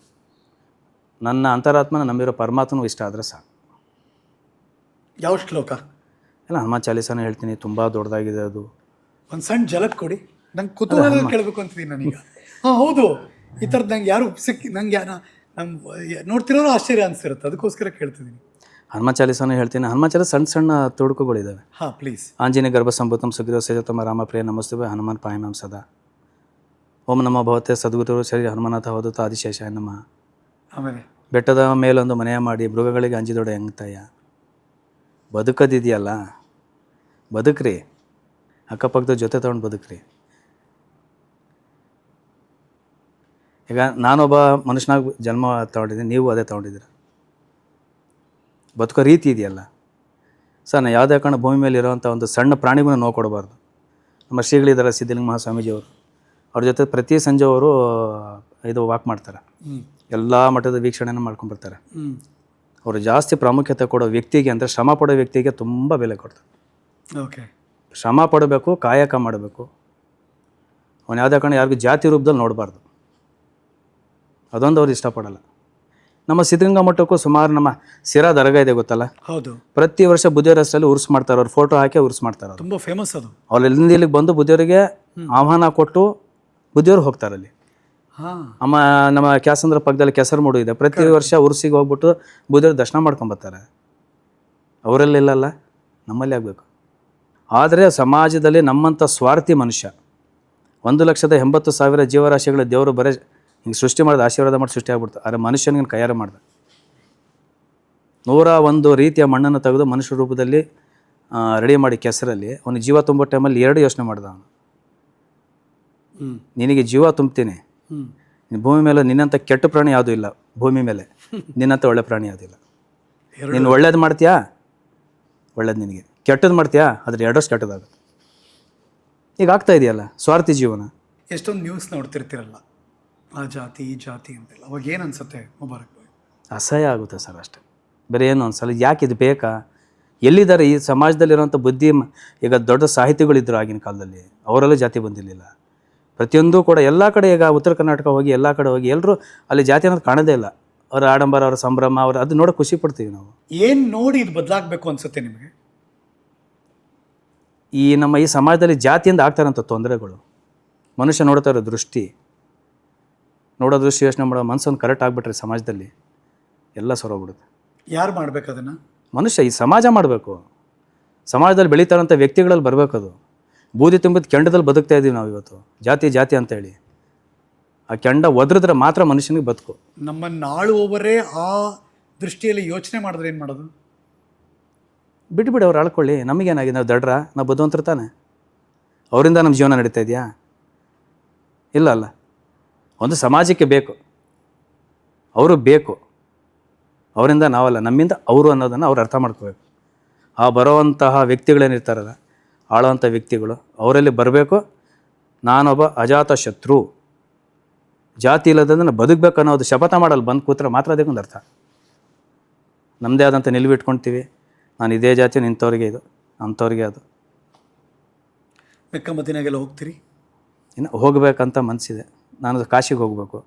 ನನ್ನ ಅಂತರಾತ್ಮನ ನಂಬಿರೋ ಪರಮಾತ್ಮನೂ ಇಷ್ಟ ಆದರೆ ಸಾಕು. ಯಾವ ಶ್ಲೋಕ? ಎಲ್ಲ ಹನುಮಾನ್ ಚಾಲೀಸಾನ ಹೇಳ್ತೀನಿ, ತುಂಬ ದೊಡ್ಡದಾಗಿದೆ ಅದು. ಒಂದು ಸಣ್ಣ ಜಲಕ್ ಕೊಡಿ, ನಂಗೆ ಕುತೂಹಲ ಕೇಳಬೇಕು ಅಂತಿದ್ದೀನಿ ನಾನೀಗ. ಹೌದು, ಈ ಥರದ್ದು ನಂಗೆ ಯಾರು ನಂಗೆ ನೋಡ್ತಿರೋರು ಆಶ್ಚರ್ಯ ಅನಿಸಿರುತ್ತೆ, ಅದಕ್ಕೋಸ್ಕರ ಕೇಳ್ತಿದ್ದೀನಿ. ಹನುಮಾನ್ ಚಾಲೀಸಾನ ಹೇಳ್ತೀನಿ. ಹನುಮಾನ್ ಚಾಲೀಸ ಸಣ್ಣ ಸಣ್ಣ ತೊಡಕುಗಳಿದ್ದಾವೆ. ಪ್ಲೀಸ್. ಆಂಜನೇಯ ಗರ್ಭ ಸಂಭೂತಂ ಸುಖಿರೋ ಸೇಜತಮ ರಾಮ ಪ್ರಿಯ ನಮಸ್ತುಭೆ ಹನುಮಾನ್ ಪಾಹಿಮಾಂ ಸದಾ. ಓಂ ನಮೋ ಭಗವತೆ ಸದ್ಗುರು ಶ್ರೀ ಹನುಮನಾಥ ಅವಧೂತ ಆದಿಶೇಷಾಯ ನಮಃ. ಆಮೇಲೆ ಬೆಟ್ಟದ ಮೇಲೊಂದು ಮನೆಯ ಮಾಡಿ ಮೃಗಗಳಿಗೆ ಅಂಜಿದೊಡೆ ಹೆಂಗ್ತಾಯ. ಬದುಕೋದಿದೆಯಲ್ಲ, ಬದುಕ್ರಿ, ಅಕ್ಕಪಕ್ಕದ ಜೊತೆ ತೊಗೊಂಡು ಬದುಕ್ರಿ. ಈಗ ನಾನೊಬ್ಬ ಮನುಷ್ಯನಾಗಿ ಜನ್ಮ ತೊಗೊಂಡಿದ್ದೀನಿ, ನೀವು ಅದೇ ತೊಗೊಂಡಿದ್ದೀರ. ಬದುಕೋ ರೀತಿ ಇದೆಯಲ್ಲ ಸರ್. ನಾನು ಯಾವುದೇ ಕಾರಣ ಭೂಮಿ ಮೇಲೆ ಇರೋವಂಥ ಒಂದು ಸಣ್ಣ ಪ್ರಾಣಿಗೂ ನೋವು ಕೊಡಬಾರ್ದು. ನಮ್ಮ ಶ್ರೀಗಳಿದ್ದಾರೆ ಸಿದ್ಧಲಿಂಗ ಮಹಾಸ್ವಾಮೀಜಿಯವರು, ಅವ್ರ ಜೊತೆ ಪ್ರತಿ ಸಂಜೆ ಅವರು ಇದು ವಾಕ್ ಮಾಡ್ತಾರೆ, ಎಲ್ಲ ಮಟ್ಟದ ವೀಕ್ಷಣೆಯನ್ನು ಮಾಡ್ಕೊಂಡ್ಬರ್ತಾರೆ. ಅವರು ಜಾಸ್ತಿ ಪ್ರಾಮುಖ್ಯತೆ ಕೊಡೋ ವ್ಯಕ್ತಿಗೆ ಅಂದರೆ ಶ್ರಮ ಪಡೋ ವ್ಯಕ್ತಿಗೆ ತುಂಬ ಬೆಲೆ ಕೊಡ್ತಾರೆ. ಓಕೆ, ಶ್ರಮ ಪಡಬೇಕು, ಕಾಯಕ ಮಾಡಬೇಕು. ಅವನು ಯಾವುದೇ ಕಾರಣ ಯಾರಿಗೂ ಜಾತಿ ರೂಪದಲ್ಲಿ ನೋಡಬಾರ್ದು, ಅದೊಂದು ಅವ್ರು ಇಷ್ಟಪಡಲ್ಲ. ನಮ್ಮ ಸಿದ್ಧಗಂಗಾ ಮಠಕ್ಕೂ ಸುಮಾರು ನಮ್ಮ ಸಿರಾ ದರ್ಗಾ ಇದೆ ಗೊತ್ತಲ್ಲ. ಹೌದು. ಪ್ರತಿ ವರ್ಷ ಬುದ್ಧಿಯವರ ಹೆಸರಲ್ಲಿ ಉರ್ಸ್ ಮಾಡ್ತಾರೆ, ಅವ್ರ ಫೋಟೋ ಹಾಕಿ ಉರ್ಸ್ ಮಾಡ್ತಾರೆ. ತುಂಬ ಫೇಮಸ್ ಅದು. ಅವ್ರು ಎಲ್ಲಿಂದ ಇಲ್ಲಿಗೆ ಬಂದು ಬುದ್ಧಿಯವರಿಗೆ ಆಹ್ವಾನ ಕೊಟ್ಟು ಬುದ್ಧಿಯವರು ಹೋಗ್ತಾರಲ್ಲಿ. ನಮ್ಮ ಕ್ಯಾಸಂದ್ರ ಪಕ್ಕದಲ್ಲಿ ಕೆಸರು ಇದೆ, ಪ್ರತಿ ವರ್ಷ ಉರ್ಸಿಗೆ ಹೋಗ್ಬಿಟ್ಟು ಬುದ್ಧಿಯವ್ರ ದರ್ಶನ ಮಾಡ್ಕೊಂಬರ್ತಾರೆ. ಅವರಲ್ಲಿಲ್ಲಲ್ಲ, ನಮ್ಮಲ್ಲಿ ಆಗಬೇಕು. ಆದರೆ ಸಮಾಜದಲ್ಲಿ ನಮ್ಮಂಥ ಸ್ವಾರ್ಥಿ ಮನುಷ್ಯ 1,80,000 ಜೀವರಾಶಿಗಳ ದೇವರು ಬರೀ ಹಿಂಗೆ ಸೃಷ್ಟಿ ಮಾಡಿದ, ಆಶೀರ್ವಾದ ಮಾಡಿ ಸೃಷ್ಟಿ ಆಗ್ಬಿಡ್ತು. ಆದರೆ ಮನುಷ್ಯನಿಗೆ ಕೈಯಾರ ಮಾಡ್ದೆ 101 ರೀತಿಯ ಮಣ್ಣನ್ನು ತೆಗೆದು ಮನುಷ್ಯ ರೂಪದಲ್ಲಿ ರೆಡಿ ಮಾಡಿ ಕೆಸರಲ್ಲಿ ಅವನು ಜೀವ ತುಂಬೋ ಟೈಮಲ್ಲಿ 2 ಯೋಚನೆ ಮಾಡ್ದ ಅವನು. ನಿನಗೆ ಜೀವ ತುಂಬ್ತೀನಿ, ಭೂಮಿ ಮೇಲೆ ನಿನ್ನಂಥ ಕೆಟ್ಟ ಪ್ರಾಣಿ ಯಾವುದೂ ಇಲ್ಲ, ಭೂಮಿ ಮೇಲೆ ನಿನ್ನಂಥ ಒಳ್ಳೆ ಪ್ರಾಣಿ ಯಾವುದಿಲ್ಲ. ನೀನು ಒಳ್ಳೇದು ಮಾಡ್ತೀಯಾ, ಒಳ್ಳೇದು ನಿನಗೆ, ಕೆಟ್ಟದ್ದು ಮಾಡ್ತೀಯಾ, ಅದ್ರ 2 ಕೆಟ್ಟದಾಗುತ್ತೆ. ಈಗ ಆಗ್ತಾ ಇದೆಯಲ್ಲ ಸ್ವಾರ್ಥಿ ಜೀವನ. ಎಷ್ಟೊಂದು ನ್ಯೂಸ್ ನೋಡ್ತಿರ್ತಿರಲ್ಲ, ಆ ಜಾತಿ ಈ ಜಾತಿ ಅಂತೆಲ್ಲ, ಅವಾಗ ಏನು ಅನ್ಸುತ್ತೆ ಮುಬಾರಕ್ ಭಾಯ್? ಅಸಹ್ಯ ಆಗುತ್ತೆ ಸರ್ ಅಷ್ಟೇ. ಬೇರೆ ಏನು ಅನ್ಸಲ್ಲ. ಯಾಕೆ ಇದು ಬೇಕಾ? ಎಲ್ಲಿದ್ದಾರೆ ಈ ಸಮಾಜದಲ್ಲಿರುವಂಥ ಬುದ್ಧಿ ಈಗ ದೊಡ್ಡ ಸಾಹಿತಿಗಳಿದ್ದರು ಆಗಿನ ಕಾಲದಲ್ಲಿ, ಅವರೆಲ್ಲ ಜಾತಿ ಬಂದಿರಲಿಲ್ಲ. ಪ್ರತಿಯೊಂದು ಕೂಡ ಎಲ್ಲ ಕಡೆ ಈಗ ಉತ್ತರ ಕರ್ನಾಟಕ ಹೋಗಿ ಎಲ್ಲ ಕಡೆ ಹೋಗಿ ಎಲ್ಲರೂ ಅಲ್ಲಿ ಜಾತಿ ಅನ್ನೋದು ಕಾಣೋದೇ ಇಲ್ಲ. ಅವರ ಆಡಂಬರ, ಅವರ ಸಂಭ್ರಮ, ಅವ್ರು ಅದು ನೋಡೋಕೆ ಖುಷಿ ಪಡ್ತೀವಿ ನಾವು. ಏನು ನೋಡಿ ಇದು ಬದಲಾಗಬೇಕು ಅನ್ಸುತ್ತೆ ನಿಮಗೆ? ನಮ್ಮ ಈ ಸಮಾಜದಲ್ಲಿ ಜಾತಿಯಿಂದ ಆಗ್ತಾರಂಥ ತೊಂದರೆಗಳು, ಮನುಷ್ಯ ನೋಡ್ತಾ ಇರೋ ದೃಷ್ಟಿ, ಯೋಚನೆ ಮಾಡೋ ಮನಸ್ಸೊಂದು ಕರೆಕ್ಟ್ ಆಗಿಬಿಟ್ರೆ ಸಮಾಜದಲ್ಲಿ ಎಲ್ಲ ಸರೋಗ್ಬಿಡುತ್ತೆ. ಯಾರು ಮಾಡ್ಬೇಕು ಅದನ್ನು? ಮನುಷ್ಯ, ಈ ಸಮಾಜ ಮಾಡಬೇಕು. ಸಮಾಜದಲ್ಲಿ ಬೆಳೀತಾರಂಥ ವ್ಯಕ್ತಿಗಳಲ್ಲಿ ಬರಬೇಕದು. ಬೂದಿ ತುಂಬಿದ ಕೆಂಡದಲ್ಲಿ ಬದುಕ್ತಾ ಇದ್ದೀವಿ ನಾವು ಇವತ್ತು, ಜಾತಿ ಜಾತಿ ಅಂತೇಳಿ. ಆ ಕೆಂಡ ಒದ್ರಿದ್ರೆ ಮಾತ್ರ ಮನುಷ್ಯನಿಗೆ ಬದುಕು. ನಮ್ಮನ್ನು ಆಳುವವರೇ ಆ ದೃಷ್ಟಿಯಲ್ಲಿ ಯೋಚನೆ ಮಾಡಿದ್ರೆ ಏನು ಮಾಡೋದು? ಬಿಟ್ಬಿಡಿ, ಅವ್ರು ಆಳ್ಕೊಳ್ಳಿ. ನಮಗೇನಾಗಿದೆ? ನಾವು ದಡ್ರ, ನಾವು ಬುದ್ಧಿವಂತರು ತಾನೆ. ಅವರಿಂದ ನಮ್ಮ ಜೀವನ ನಡೀತಾ ಇದೆಯಾ? ಇಲ್ಲ ಅಲ್ಲ. ಒಂದು ಸಮಾಜಕ್ಕೆ ಬೇಕು, ಅವರು ಬೇಕು, ಅವರಿಂದ ನಾವಲ್ಲ, ನಮ್ಮಿಂದ ಅವರು ಅನ್ನೋದನ್ನು ಅವ್ರು ಅರ್ಥ ಮಾಡ್ಕೋಬೇಕು. ಆ ಬರೋವಂತಹ ವ್ಯಕ್ತಿಗಳೇನಿರ್ತಾರಲ್ಲ, ಆಳೋವಂಥ ವ್ಯಕ್ತಿಗಳು, ಅವರಲ್ಲಿ ಬರಬೇಕು. ನಾನೊಬ್ಬ ಅಜಾತ ಶತ್ರು, ಜಾತಿ ಇಲ್ಲದಂದ್ರೆ ನಾನು ಬದುಕಬೇಕು ಅನ್ನೋದು ಶಪಥ ಮಾಡಲ್ಲ ಬಂದು ಕೂತ್ರೆ ಮಾತ್ರ ಅದಕ್ಕೊಂದು ಅರ್ಥ. ನಮ್ಮದೇ ಆದಂಥ ನಿಲುವಿಟ್ಕೊಳ್ತೀವಿ. ನಾನು ಇದೇ ಜಾತಿ, ನಿಂತವ್ರಿಗೆ ಇದು, ಅಂಥವ್ರಿಗೆ ಅದು. ಮೆಕ್ಕ ಮದಿನಾಗೆಲ್ಲ ಹೋಗ್ತೀರಿ? ಇನ್ನು ಹೋಗಬೇಕಂತ ಮನಸ್ಸಿದೆ. ನಾನು ಕಾಶಿಗೆ ಹೋಗಬೇಕು,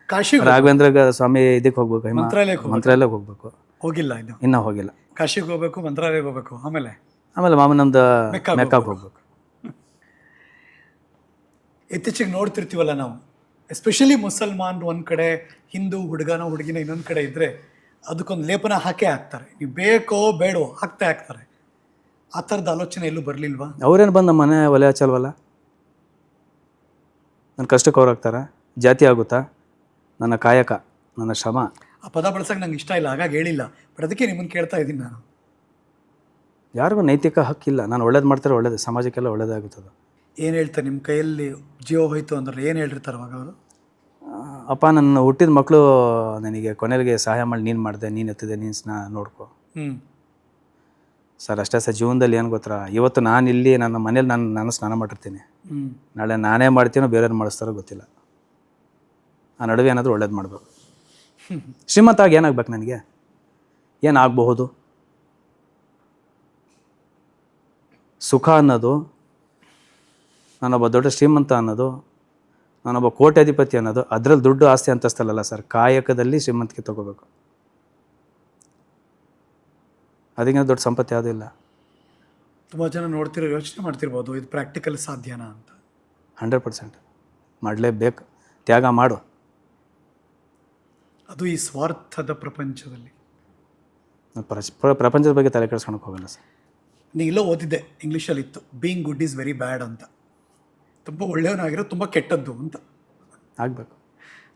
ಕಾಶಿಗೆ ರಾಘವೇಂದ್ರ ಸ್ವಾಮಿ ಇದಕ್ಕೆ ಹೋಗ್ಬೇಕು, ಮಂತ್ರಾಲಯಕ್ಕೆ ಹೋಗ್ಬೇಕು. ಹೋಗಿಲ್ಲ ಇನ್ನೂ ಹೋಗಿಲ್ಲ. ಕಾಶಿಗೆ ಹೋಗ್ಬೇಕು, ಮಂತ್ರಾಲಯಕ್ಕೆ ಹೋಗ್ಬೇಕು, ಆಮೇಲೆ ಮಾಮನಂದು ಮೆಕ್ಕಾಗೆ ಹೋಗ್ಬೇಕು. ಇತ್ತೀಚೆಗೆ ನೋಡ್ತಿರ್ತೀವಲ್ಲ ನಾವು, ಎಸ್ಪೆಷಲಿ ಮುಸಲ್ಮಾನರು ಒಂದು ಕಡೆ, ಹಿಂದೂ ಹುಡುಗಿನ ಇನ್ನೊಂದು ಕಡೆ ಇದ್ದರೆ ಅದಕ್ಕೊಂದು ಲೇಪನ ಹಾಕೇ ಹಾಕ್ತಾರೆ. ನೀವು ಬೇಕೋ ಬೇಡೋ ಹಾಕ್ತಾರೆ. ಆ ಥರದ ಆಲೋಚನೆ ಎಲ್ಲೂ ಬರಲಿಲ್ವಾ? ಅವ್ರೇನು ಬಂದು ನಮ್ಮ ಮನೆ ಒಲೆ ಹಚ್ಚಲ್ವಲ್ಲ? ನನ್ನ ಕಷ್ಟಕ್ಕೆ ಅವ್ರು ಹಾಕ್ತಾರ? ಜಾತಿ ಆಗುತ್ತಾ? ನನ್ನ ಕಾಯಕ, ನನ್ನ ಶ್ರಮ. ಆ ಪದ ಬಳಸೋಕೆ ನಂಗೆ ಇಷ್ಟ ಇಲ್ಲ, ಹಾಗಾಗಿ ಹೇಳಿಲ್ಲ. ಬಟ್ ಅದಕ್ಕೆ ನಿಮ್ಮನ್ನು ಕೇಳ್ತಾ ಇದ್ದೀನಿ ನಾನು. ಯಾರಿಗೂ ನೈತಿಕ ಹಕ್ಕಿಲ್ಲ. ನಾನು ಒಳ್ಳೇದು ಮಾಡ್ತಾರೆ, ಒಳ್ಳೇದು, ಸಮಾಜಕ್ಕೆಲ್ಲ ಒಳ್ಳೇದಾಗುತ್ತದೆ. ಏನು ಹೇಳ್ತಾರೆ? ನಿಮ್ಮ ಕೈಯಲ್ಲಿ ಜೀವ ಹೋಯ್ತು ಅಂದ್ರೆ ಏನು ಹೇಳಿರ್ತಾರೆ ಅವಾಗ ಅವರು? ಅಪ್ಪ, ನನ್ನ ಹುಟ್ಟಿದ ಮಕ್ಕಳು ನನಗೆ ಕೊನೆಗೆ ಸಹಾಯ ಮಾಡಿ ನೀನು ಮಾಡಿದೆ, ನೀನು ಎತ್ತಿದೆ, ನೀನು ನೋಡ್ಕೊ. ಸರ್ ಅಷ್ಟೇ ಸರ್. ಜೀವನದಲ್ಲಿ ಏನು ಗೊತ್ತಾ, ಇವತ್ತು ನಾನು ಇಲ್ಲಿ ನನ್ನ ಮನೇಲಿ ನಾನು ಸ್ನಾನ ಮಾಡಿರ್ತೀನಿ. ನಾಳೆ ನಾನೇ ಮಾಡ್ತೀನೋ ಬೇರೆಯವ್ರು ಮಾಡಿಸ್ತಾರೋ ಗೊತ್ತಿಲ್ಲ. ಆ ನಡುವೆ ಏನಾದರೂ ಒಳ್ಳೇದು ಮಾಡಬೇಕು. ಶ್ರೀಮಂತ ಆಗಿ ಏನಾಗ್ಬೇಕು? ನನಗೆ ಏನಾಗಬಹುದು? ಸುಖ ಅನ್ನೋದು, ನಾನೊಬ್ಬ ದೊಡ್ಡ ಶ್ರೀಮಂತ ಅನ್ನೋದು, ನಾನೊಬ್ಬ ಕೋಟ್ಯಾಧಿಪತಿ ಅನ್ನೋದು ಅದರಲ್ಲಿ ದುಡ್ಡು ಆಸ್ತಿ ಅಂತಸ್ತಲ್ಲ ಸರ್. ಕಾಯಕದಲ್ಲಿ ಶ್ರೀಮಂತಿಕೆ ತಗೋಬೇಕು. ಅದಕ್ಕಿಂತ ದೊಡ್ಡ ಸಂಪತ್ತು ಯಾವುದೂ ಇಲ್ಲ. ತುಂಬ ಜನ ನೋಡ್ತಿರೋ ಯೋಚನೆ ಮಾಡ್ತಿರ್ಬೋದು, ಇದು ಪ್ರಾಕ್ಟಿಕಲ್ ಸಾಧ್ಯನಾ ಅಂತ. 100% ಮಾಡಲೇಬೇಕು. ತ್ಯಾಗ ಮಾಡು. ಅದು ಈ ಸ್ವಾರ್ಥದ ಪ್ರಪಂಚದಲ್ಲಿ. ಪ್ರಪಂಚದ ಬಗ್ಗೆ ತಲೆ ಕೆಡಿಸ್ಕೊಳಕ್ಕೆ ಹೋಗಲ್ಲ ಸರ್. ನೀ ಇಲ್ಲೋ ಓದಿದ್ದೆ, ಇಂಗ್ಲೀಷಲ್ಲಿ ಇತ್ತು, being good is very bad ಅಂತ. ತುಂಬ ಒಳ್ಳೆಯವನಾಗಿರೋ ತುಂಬ ಕೆಟ್ಟದ್ದು ಅಂತ ಆಗಬೇಕು.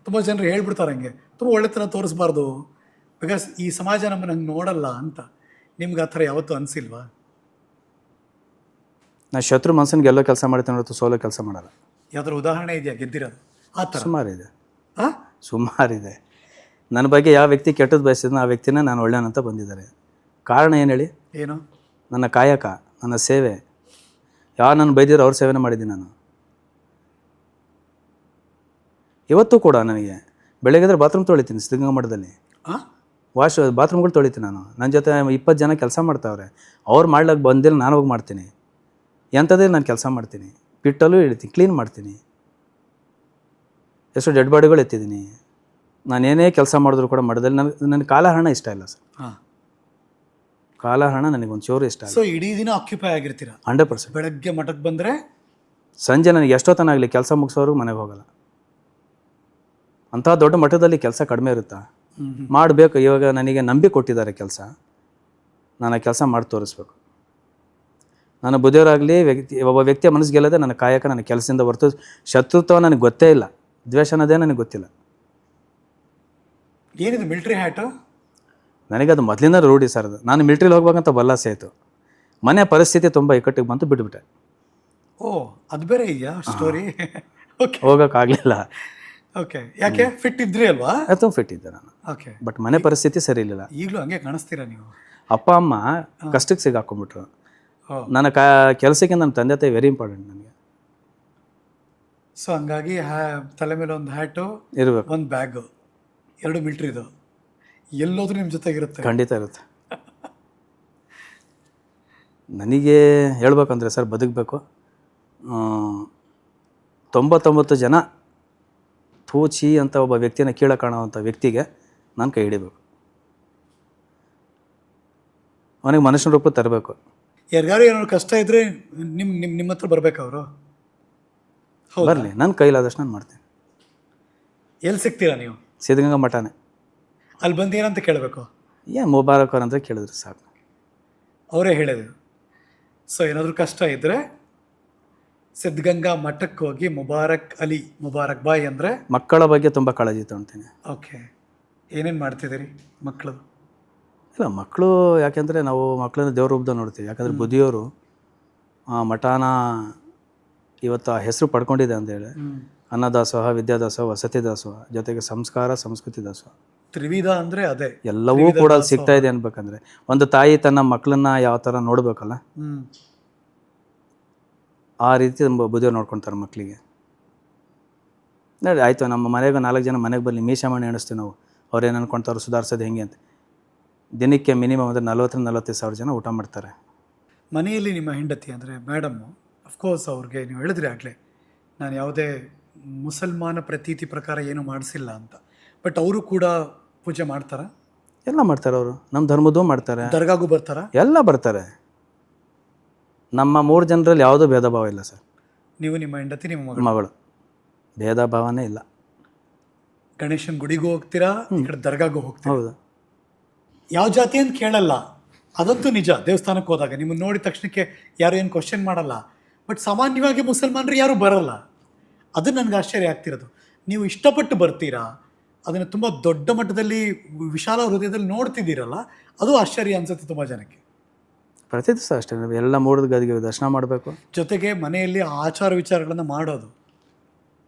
ತುಂಬ ಜನರು ಹೇಳ್ಬಿಡ್ತಾರೆ ಹಂಗೆ, ತುಂಬ ಒಳ್ಳೆತನ ತೋರಿಸ್ಬಾರ್ದು, ಬಿಕಾಸ್ ಈ ಸಮಾಜ ನಮ್ಮನ್ನು ಹಂಗೆ ನೋಡಲ್ಲ ಅಂತ. ನಿಮ್ಗೆ ಆ ಥರ ಯಾವತ್ತೂ ಅನಿಸಿಲ್ವಾ? ನಾನು ಶತ್ರು ಮನ್ಸನ್ ಗೆಲ್ಲೋ ಕೆಲಸ ಮಾಡ್ತೀನಿ ಹೊರತು ಸೋಲೋ ಕೆಲಸ ಮಾಡಲ್ಲ. ಯಾವ್ದಾರು ಉದಾಹರಣೆ ಇದೆಯಾ ಗೆದ್ದಿರೋದು ಆ ಥರ? ಸುಮಾರಿದೆ. ನನ್ನ ಬಗ್ಗೆ ಯಾವ ವ್ಯಕ್ತಿ ಕೆಟ್ಟದ್ದು ಬಯಸಿದ್ನೋ ಆ ವ್ಯಕ್ತಿನ ನಾನು ಒಳ್ಳೆಯವನಂತ ಬಂದಿದ್ದಾರೆ. ಕಾರಣ ಏನು ಹೇಳಿ? ಏನು? ನನ್ನ ಕಾಯಕ, ನನ್ನ ಸೇವೆ. ಯಾರು ನನ್ನ ಬೈದಿರೋ ಅವ್ರ ಸೇವೆನೇ ಮಾಡಿದ್ದೀನಿ ನಾನು. ಇವತ್ತು ಕೂಡ ನನಗೆ ಬೆಳಗ್ಗೆದ್ರೆ ಬಾತ್ರೂಮ್ ತೊಳಿತೀನಿ ಸಿದ್ಧಗಂಗಾ ಮಠದಲ್ಲಿ. ಬಾತ್ರೂಮ್ಗಳು ತೊಳಿತೀನಿ ನಾನು. ನನ್ನ ಜೊತೆ 20 ಜನ ಕೆಲಸ ಮಾಡ್ತಾವ್ರೆ. ಅವ್ರು ಮಾಡ್ಲಿಕ್ಕೆ ಬಂದಿಲ್ಲ, ನಾನು ಹೋಗಿ ಮಾಡ್ತೀನಿ. ಎಂಥದ್ದೇ ನಾನು ಕೆಲಸ ಮಾಡ್ತೀನಿ. ಪಿಟ್ಟಲ್ಲೂ ಇಳಿತೀನಿ, ಕ್ಲೀನ್ ಮಾಡ್ತೀನಿ. ಎಷ್ಟು ಡೆಡ್ ಬಾಡಿಗಳು ಎತ್ತಿದ್ದೀನಿ. ನಾನೇನೇ ಕೆಲಸ ಮಾಡಿದ್ರು ಕೂಡ ಮಠದಲ್ಲಿ ನನಗೆ ಕಾಲಹರಣ ಇಷ್ಟ ಇಲ್ಲ ಸರ್. ಕಾಲಹರಣ ನನಗೊಂದು ಚೂರು ಇಷ್ಟ ಇಲ್ಲ. ಸೊ ಇಡೀ ದಿನ ಆಕ್ಯುಪೈ ಆಗಿರ್ತೀರ? 100%. ಬೆಳಗ್ಗೆ ಮಠಕ್ಕೆ ಬಂದರೆ ಸಂಜೆ ನನಗೆ ಎಷ್ಟೊತ್ತನಾಗಲಿ ಕೆಲಸ ಮುಗಿಸೋರು ಮನೆಗೆ ಹೋಗಲ್ಲ. ಅಂಥ ದೊಡ್ಡ ಮಠದಲ್ಲಿ ಕೆಲಸ ಕಡಿಮೆ ಇರುತ್ತಾ? ಮಾಡಬೇಕು. ಇವಾಗ ನನಗೆ ನಂಬಿ ಕೊಟ್ಟಿದ್ದಾರೆ ಕೆಲಸ, ನಾನು ಆ ಕೆಲಸ ಮಾಡಿ ತೋರಿಸ್ಬೇಕು. ನಾನು ಬುದ್ಧಿಯವರಾಗಲಿ ಒಬ್ಬ ವ್ಯಕ್ತಿಯ ಮನಸ್ಸು ಗೆಲ್ಲದೆ ನನ್ನ ಕಾಯಕ, ನನ್ನ ಕೆಲಸದಿಂದ ಹೊರತು ಶತ್ರುತ್ವ ನನಗೆ ಗೊತ್ತೇ ಇಲ್ಲ. ದ್ವೇಷ ಅನ್ನೋದೇ ನನಗೆ ಗೊತ್ತಿಲ್ಲ. ಏನಿದು ಮಿಲ್ಟ್ರಿ ಹ್ಯಾಟು? ನನಗೆ ಅದು ಮೊದಲಿಂದ ರೂಢಿ ಸರ್. ಅದು ನಾನು ಮಿಲ್ಟ್ರಿಗೆ ಹೋಗ್ಬೇಕಂತ ಬಲ್ಲಾಸೆ ಆಯಿತು. ಮನೆ ಪರಿಸ್ಥಿತಿ ತುಂಬ ಇಕ್ಕಟ್ಟಿಗೆ ಬಂತು, ಬಿಟ್ಬಿಟ್ಟೆ. ಓ, ಅದು ಬೇರೆ ಇದೆಯಾ ಸ್ಟೋರಿ? ಓಕೆ, ಹೋಗೋಕ್ಕಾಗಲಿಲ್ಲ. ಓಕೆ, ಯಾಕೆ? ಫಿಟ್ ಇದ್ರಿ ಅಲ್ವಾ? ಅಥವಾ ಫಿಟ್ ಇದ್ದೆ ನಾನು. ಓಕೆ, ಬಟ್ ಮನೆ ಪರಿಸ್ಥಿತಿ ಸರಿ ಇರಲಿಲ್ಲ. ಈಗಲೂ ಹಂಗೆ ಕಾಣಿಸ್ತೀರಾ ನೀವು? ಅಪ್ಪ ಅಮ್ಮ ಕಷ್ಟಕ್ಕೆ ಸಿಗಾಕೊಂಡ್ಬಿಟ್ರು. ನನ್ನ ಕೆಲಸಕ್ಕೆ ನನ್ನ ತಂದೆ ತಾಯಿ ವೆರಿ ಇಂಪಾರ್ಟೆಂಟ್ ನನಗೆ. ಸೊ ಹಂಗಾಗಿ ತಲೆ ಮೇಲೆ ಒಂದು ಹ್ಯಾಟು ಇರಬೇಕು, ಒಂದು ಬ್ಯಾಗು, 2 ಮಿಲ್ಟ್ರಿದು. ಎಲ್ಲೋದ್ರೂ ನಿಮ್ಮ ಜೊತೆಗಿರುತ್ತೆ. ಖಂಡಿತ ಇರುತ್ತೆ. ನನಗೆ ಹೇಳ್ಬೇಕಂದ್ರೆ ಸರ್, ಬದುಕಬೇಕು, 99 ಜನ ಥೂಚಿ ಅಂತ ಒಬ್ಬ ವ್ಯಕ್ತಿನ ಕೀಳ ಕಾಣುವಂಥ ವ್ಯಕ್ತಿಗೆ ನಾನು ಕೈ ಹಿಡಿಬೇಕು, ಅವನಿಗೆ ಮನುಷ್ಯನ ರೂಪ ತರಬೇಕು. ಯಾರಿಗಾರು ಏನಾದ್ರು ಕಷ್ಟ ಇದ್ರೆ ನಿಮ್ಮ ಹತ್ರ ಬರ್ಬೇಕು ಅವರು. ಬರಲಿ, ನನ್ನ ಕೈಲಾದಷ್ಟು ನಾನು ಮಾಡ್ತೀನಿ. ಎಲ್ಲಿ ಸಿಗ್ತೀರಾ ನೀವು? ಸಿದ್ಧಗಂಗಾ ಮಠನೇ. ಅಲ್ಲಿ ಬಂದು ಏನಂತ ಕೇಳಬೇಕು? ಮುಬಾರಕ್ ಅವ್ರು ಅಂತ ಕೇಳಿದ್ರು ಸಾಕು, ಅವರೇ ಹೇಳಿದ್ರು. ಸೊ ಏನಾದರೂ ಕಷ್ಟ ಇದ್ದರೆ ಸಿದ್ಧಗಂಗಾ ಮಠಕ್ಕೆ ಹೋಗಿ ಮುಬಾರಕ್ ಅಲಿ, ಮುಬಾರಕ್ ಬಾಯ್ ಅಂದರೆ. ಮಕ್ಕಳ ಬಗ್ಗೆ ತುಂಬ ಕಾಳಜಿ ತಗೊಳ್ತೀನಿ. ಓಕೆ, ಏನೇನು ಮಾಡ್ತಿದ್ದೀರಿ ಮಕ್ಕಳು? ಇಲ್ಲ, ಮಕ್ಕಳು ಯಾಕೆಂದರೆ ನಾವು ಮಕ್ಕಳನ್ನ ದೇವ್ರ ರೂಪದಲ್ಲಿ ನೋಡ್ತೀವಿ. ಯಾಕಂದರೆ ಬುದ್ಧಿಯವರು ಮಠಾನ ಇವತ್ತು ಆ ಹೆಸರು ಪಡ್ಕೊಂಡಿದೆ ಅಂತೇಳಿ. ಅನ್ನದಾಸೋಹ, ವಿದ್ಯಾದಾಸೋಹ, ವಸತಿ ದಾಸೋಹ, ಜೊತೆಗೆ ಸಂಸ್ಕಾರ ಸಂಸ್ಕೃತಿ ದಾಸೋಹ, ತ್ರಿವಿಧ ಅಂದರೆ ಅದೇ ಎಲ್ಲವೂ ಕೂಡ ಸಿಗ್ತಾ ಇದೆ ಅನ್ಬೇಕಂದ್ರೆ ಒಂದು ತಾಯಿ ತನ್ನ ಮಕ್ಕಳನ್ನ ಯಾವ ಥರ ನೋಡ್ಬೇಕಲ್ಲ, ಆ ರೀತಿ ನಮ್ಮ ಬುದ್ಧಿಯವ್ರು ನೋಡ್ಕೊತಾರೆ ಮಕ್ಕಳಿಗೆ. ನೋಡಿ ಆಯಿತು, ನಮ್ಮ ಮನೆಗೆ 4 ಜನ ಮನೆಗೆ ಬರಲಿ, ಮೀಸಮಣಿ ಎಣಿಸ್ತೀವಿ ನಾವು, ಅವ್ರೇನು ಅನ್ಕೊಳ್ತಾರೆ ಸುಧಾರಿಸೋದು ಹೆಂಗೆ ಅಂತ. ದಿನಕ್ಕೆ ಮಿನಿಮಮ್ ಅಂದರೆ 40-45 ಸಾವಿರ ಜನ ಊಟ ಮಾಡ್ತಾರೆ. ಮನೆಯಲ್ಲಿ ನಿಮ್ಮ ಹೆಂಡತಿ ಅಂದರೆ ಮೇಡಮ್ಮು, ಅಫ್ಕೋರ್ಸ್ ಅವ್ರಿಗೆ ನೀವು ಹೇಳಿದ್ರಿ ಆಗಲೇ, ನಾನು ಯಾವುದೇ ಮುಸಲ್ಮಾನ ಪ್ರತೀತಿ ಪ್ರಕಾರ ಏನೂ ಮಾಡಿಸಿಲ್ಲ ಅಂತ. ಬಟ್ ಅವರು ಕೂಡ ಪೂಜೆ ಮಾಡ್ತಾರ? ಎಲ್ಲ ಮಾಡ್ತಾರೆ ಅವರು, ನಮ್ಮ ಧರ್ಮದ್ದು ಮಾಡ್ತಾರೆ, ದರ್ಗಾಗೂ ಬರ್ತಾರ, ಎಲ್ಲ ಬರ್ತಾರೆ. ನಮ್ಮ 3 ಜನರಲ್ಲಿ ಯಾವುದೂ ಭೇದ ಭಾವ ಇಲ್ಲ ಸರ್. ನೀವು, ನಿಮ್ಮ ಹೆಂಡತಿ, ನಿಮ್ಮ ಮಗಳು, ಭೇದ ಭಾವನೇ ಇಲ್ಲ. ಗಣೇಶನ ಗುಡಿಗೂ ಹೋಗ್ತೀರಾ, ಈ ಕಡೆ ದರ್ಗಾಗೂ ಹೋಗ್ತೀರಾ. ಹೌದು. ಯಾವ ಜಾತಿ ಅಂತ ಕೇಳಲ್ಲ, ಅದಂತೂ ನಿಜ. ದೇವಸ್ಥಾನಕ್ಕೆ ಹೋದಾಗ ನಿಮ್ಮನ್ನು ನೋಡಿದ ತಕ್ಷಣಕ್ಕೆ ಯಾರು ಏನು ಕ್ವಶನ್ ಮಾಡಲ್ಲ. ಬಟ್ ಸಾಮಾನ್ಯವಾಗಿ ಮುಸಲ್ಮಾನರು ಯಾರೂ ಬರಲ್ಲ. ಅದು ನನಗೆ ಆಶ್ಚರ್ಯ ಆಗ್ತಿರೋದು. ನೀವು ಇಷ್ಟಪಟ್ಟು ಬರ್ತೀರಾ, ಅದನ್ನು ತುಂಬ ದೊಡ್ಡ ಮಟ್ಟದಲ್ಲಿ ವಿಶಾಲ ಹೃದಯದಲ್ಲಿ ನೋಡ್ತಿದ್ದೀರಲ್ಲ, ಅದು ಆಶ್ಚರ್ಯ ಅನಿಸುತ್ತೆ ತುಂಬ ಜನಕ್ಕೆ. ಪ್ರತಿ ದಿವಸ ಅಷ್ಟೇ, ಎಲ್ಲ 3 ಗದಿಗೆ ದರ್ಶನ ಮಾಡಬೇಕು. ಜೊತೆಗೆ ಮನೆಯಲ್ಲಿ ಆಚಾರ ವಿಚಾರಗಳನ್ನು ಮಾಡೋದು